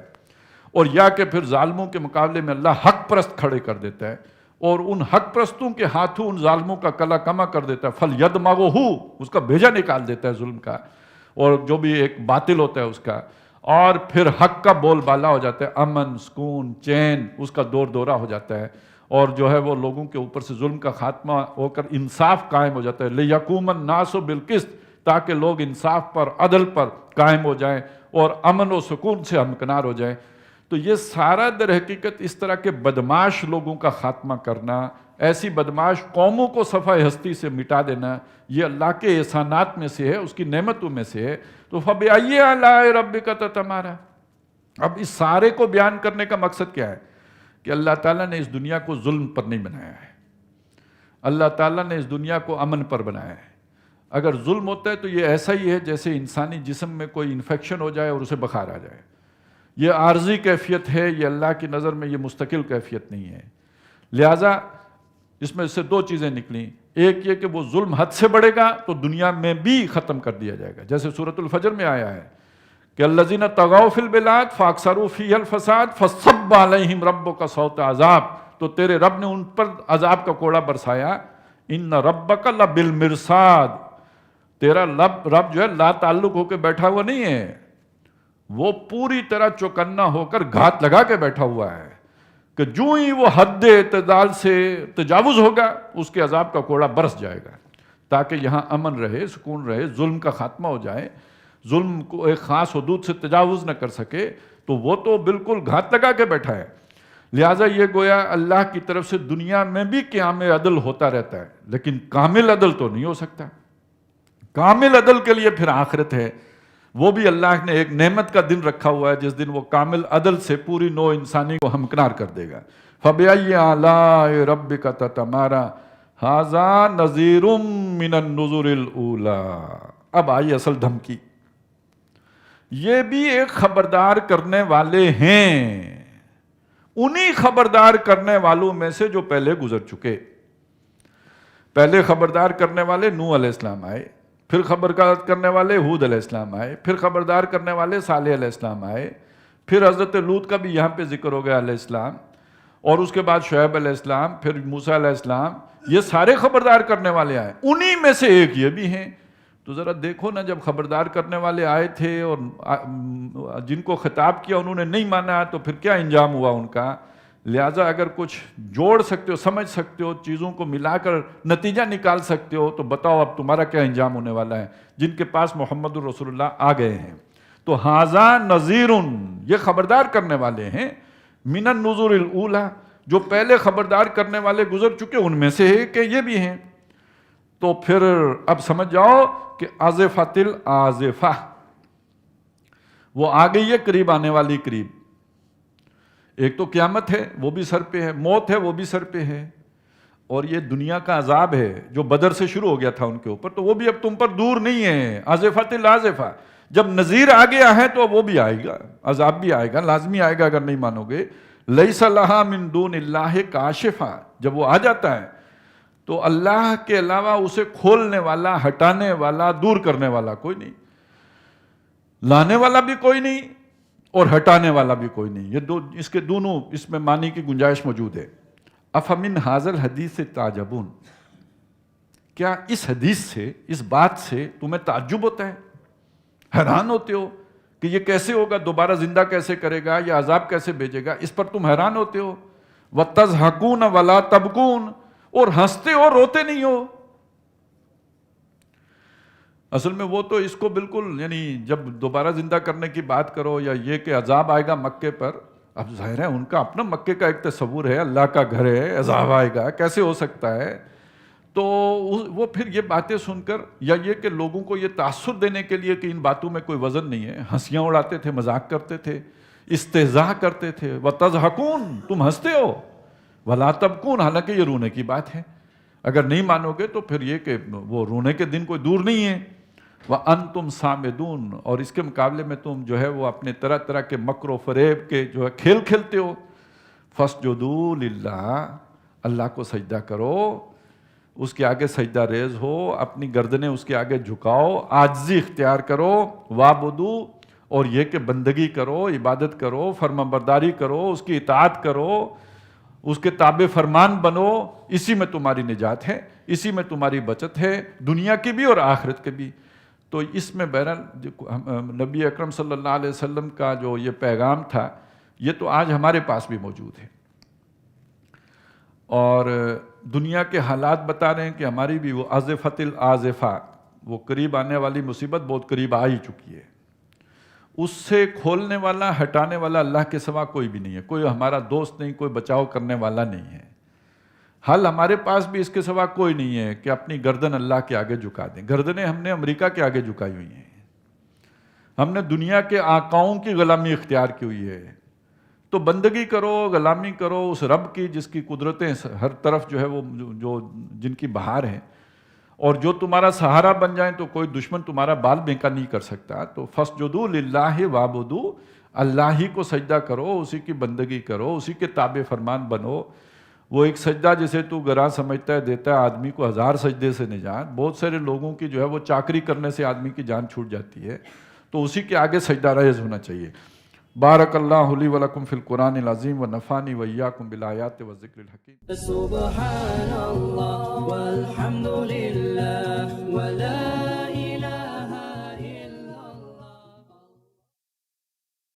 اور یا کہ پھر ظالموں کے مقابلے میں اللہ حق پرست کھڑے کر دیتا ہے اور ان حق پرستوں کے ہاتھوں ان ظالموں کا کلا کما کر دیتا ہے، فَلْيَدْمَغُهُ، اس کا بھیجا نکال دیتا ہے ظلم کا، اور جو بھی ایک باطل ہوتا ہے اس کا، اور پھر حق کا بول بالا ہو جاتا ہے، امن، سکون، چین، اس کا دور دورہ ہو جاتا ہے، اور جو ہے وہ لوگوں کے اوپر سے ظلم کا خاتمہ ہو کر انصاف قائم ہو جاتا ہے، لِيَقُومَ النَّاسُ بِالْقِسْطِ، تاکہ لوگ انصاف پر، عدل پر قائم ہو جائیں اور امن و سکون سے ہمکنار ہو جائیں۔ تو یہ سارا در حقیقت اس طرح کے بدمعاش لوگوں کا خاتمہ کرنا، ایسی بدمعاش قوموں کو صفحہ ہستی سے مٹا دینا، یہ اللہ کے احسانات میں سے ہے، اس کی نعمتوں میں سے ہے۔ تو فَبِأَيِّ آلَاءِ رَبِّكَ تَتَمَارَىٰ، اب اس سارے کو بیان کرنے کا مقصد کیا ہے کہ اللہ تعالیٰ نے اس دنیا کو ظلم پر نہیں بنایا ہے، اللہ تعالیٰ نے اس دنیا کو امن پر بنایا ہے۔ اگر ظلم ہوتا ہے تو یہ ایسا ہی ہے جیسے انسانی جسم میں کوئی انفیکشن ہو جائے اور اسے بخار آ جائے، یہ عارضی کیفیت ہے، یہ اللہ کی نظر میں یہ مستقل کیفیت نہیں ہے۔ لہٰذا اس میں سے دو چیزیں نکلیں، ایک یہ کہ وہ ظلم حد سے بڑھے گا تو دنیا میں بھی ختم کر دیا جائے گا، جیسے سورۃ الفجر میں آیا ہے کہ الذین طغوا فی البلاد فاکثروا فیہا الفساد فصب علیہم ربک صوت عذاب، تو تیرے رب نے ان پر عذاب کا کوڑا برسایا۔ ان ربک لبالمرصاد، تیرا رب جو ہے لا تعلق ہو کے بیٹھا ہوا نہیں ہے، وہ پوری طرح چوکنا ہو کر گھات لگا کے بیٹھا ہوا ہے کہ جو ہی وہ حد اعتدال سے تجاوز ہوگا اس کے عذاب کا کوڑا برس جائے گا، تاکہ یہاں امن رہے، سکون رہے، ظلم کا خاتمہ ہو جائے، ظلم کو ایک خاص حدود سے تجاوز نہ کر سکے، تو وہ تو بالکل گھات لگا کے بیٹھا ہے۔ لہٰذا یہ گویا اللہ کی طرف سے دنیا میں بھی قیام عدل ہوتا رہتا ہے، لیکن کامل عدل تو نہیں ہو سکتا۔ کامل عدل کے لیے پھر آخرت ہے، وہ بھی اللہ نے ایک نعمت کا دن رکھا ہوا ہے جس دن وہ کامل عدل سے پوری نوع انسانی کو ہمکنار کر دے گا۔ فَبِأَيِّ آلَاءِ رَبِّكَ تَتَمَارَىٰ هَٰذَا نَذِيرٌ مِّنَ النُّذُرِ الْأُولَىٰ، اب آئی اصل دھمکی، یہ بھی ایک خبردار کرنے والے ہیں، انہی خبردار کرنے والوں میں سے جو پہلے گزر چکے۔ پہلے خبردار کرنے والے نوح علیہ السلام آئے، پھر خبردار کرنے والے ہود علیہ السلام آئے، پھر خبردار کرنے والے صالح علیہ السلام آئے، پھر حضرت لوط کا بھی یہاں پہ ذکر ہو گیا علیہ السلام، اور اس کے بعد شعیب علیہ السلام، پھر موسیٰ علیہ السلام، یہ سارے خبردار کرنے والے آئے، انہی میں سے ایک یہ بھی ہیں۔ تو ذرا دیکھو نا، جب خبردار کرنے والے آئے تھے اور جن کو خطاب کیا انہوں نے نہیں مانا تو پھر کیا انجام ہوا ان کا۔ لہٰذا اگر کچھ جوڑ سکتے ہو، سمجھ سکتے ہو، چیزوں کو ملا کر نتیجہ نکال سکتے ہو تو بتاؤ اب تمہارا کیا انجام ہونے والا ہے جن کے پاس محمد الرسول اللہ آ گئے ہیں۔ تو ھذا نذیر، یہ خبردار کرنے والے ہیں، من النذر الاولی، جو پہلے خبردار کرنے والے گزر چکے ان میں سے ہے کہ یہ بھی ہیں۔ تو پھر اب سمجھ جاؤ کہ آزفۃ الآزفہ، وہ آ گئی ہے، قریب آنے والی قریب۔ ایک تو قیامت ہے وہ بھی سر پہ ہے، موت ہے وہ بھی سر پہ ہے، اور یہ دنیا کا عذاب ہے جو بدر سے شروع ہو گیا تھا ان کے اوپر، تو وہ بھی اب تم پر دور نہیں ہے۔ آزفۃ الآزفہ، جب نذیر آ گیا ہے تو وہ بھی آئے گا، عذاب بھی آئے گا، لازمی آئے گا اگر نہیں مانو گے۔ لیس لہا من دون اللہ کاشفہ، جب وہ آ جاتا ہے تو اللہ کے علاوہ اسے کھولنے والا، ہٹانے والا، دور کرنے والا کوئی نہیں، لانے والا بھی کوئی نہیں اور ہٹانے والا بھی کوئی نہیں۔ یہ دو، اس کے دونوں اس میں معنی کی گنجائش موجود ہے۔ افمن ھذا الحدیث تعجبون، کیا اس حدیث سے، اس بات سے تمہیں تعجب ہوتا ہے، حیران ہوتے ہو کہ یہ کیسے ہوگا، دوبارہ زندہ کیسے کرے گا، یا عذاب کیسے بھیجے گا، اس پر تم حیران ہوتے ہو۔ وَتَضْحَكُونَ وَلَا تَبْكُونَ، اور ہنستے ہو روتے نہیں ہو۔ اصل میں وہ تو اس کو بالکل، یعنی جب دوبارہ زندہ کرنے کی بات کرو یا یہ کہ عذاب آئے گا مکے پر، اب ظاہر ہے ان کا اپنا مکے کا ایک تصور ہے، اللہ کا گھر ہے، عذاب آئے گا کیسے ہو سکتا ہے، تو وہ پھر یہ باتیں سن کر یا یہ کہ لوگوں کو یہ تاثر دینے کے لیے کہ ان باتوں میں کوئی وزن نہیں ہے، ہنسیاں اڑاتے تھے، مذاق کرتے تھے، استہزاء کرتے تھے، وَتَضْحَكُونَ تم ہنستے ہو، وَلَا تَبْكُونَ حالانکہ یہ رونے کی بات ہے۔ اگر نہیں مانو گے تو پھر یہ کہ وہ رونے کے دن کوئی دور نہیں ہے۔ وَأَنْتُمْ صَامِدُونَ اور اس کے مقابلے میں تم جو ہے وہ اپنے طرح طرح کے مکر و فریب کے جو ہے کھیل کھیلتے ہو۔ فَاسْجُدُوا لِلَّهِ اللہ کو سجدہ کرو، اس کے آگے سجدہ ریز ہو، اپنی گردنیں اس کے آگے جھکاؤ، عاجزی اختیار کرو، وَعْبُدُوا اور یہ کہ بندگی کرو، عبادت کرو، فرمانبرداری کرو، اس کی اطاعت کرو، اس کے تابع فرمان بنو، اسی میں تمہاری نجات ہے، اسی میں تمہاری بچت ہے، دنیا کی بھی اور آخرت کے بھی۔ تو اس میں بہرحال نبی اکرم صلی اللہ علیہ وسلم کا جو یہ پیغام تھا یہ تو آج ہمارے پاس بھی موجود ہے، اور دنیا کے حالات بتا رہے ہیں کہ ہماری بھی وہ آزفۃ الآزفہ، وہ قریب آنے والی مصیبت بہت قریب آ ہی چکی ہے، اس سے کھولنے والا ہٹانے والا اللہ کے سوا کوئی بھی نہیں ہے، کوئی ہمارا دوست نہیں، کوئی بچاؤ کرنے والا نہیں ہے۔ حل ہمارے پاس بھی اس کے سوا کوئی نہیں ہے کہ اپنی گردن اللہ کے آگے جھکا دیں۔ گردنیں ہم نے امریکہ کے آگے جھکائی ہوئی ہیں، ہم نے دنیا کے آقاؤں کی غلامی اختیار کی ہوئی ہے۔ تو بندگی کرو، غلامی کرو اس رب کی جس کی قدرتیں ہر طرف جو ہے وہ جو جن کی بہار ہے، اور جو تمہارا سہارا بن جائیں تو کوئی دشمن تمہارا بال بینکا نہیں کر سکتا۔ تو فَاسْجُدُوا لِلَّهِ وَاعْبُدُوا اللہ ہی کو سجدہ کرو، اسی کی بندگی کرو، اسی کے تابع فرمان بنو۔ وہ ایک سجدہ جسے تو گراں سمجھتا ہے دیتا ہے آدمی کو 1000 سجدے سے نجات۔ بہت سارے لوگوں کی جو ہے وہ چاکری کرنے سے آدمی کی جان چھوٹ جاتی ہے، تو اسی کے آگے سجدہ ریز ہونا چاہیے۔ بارک اللہ لی ولکم فی القرآن العظیم ونفعنی وإیاکم بالآیات والذکر الحکیم۔ سبحان اللہ والحمد للہ ولا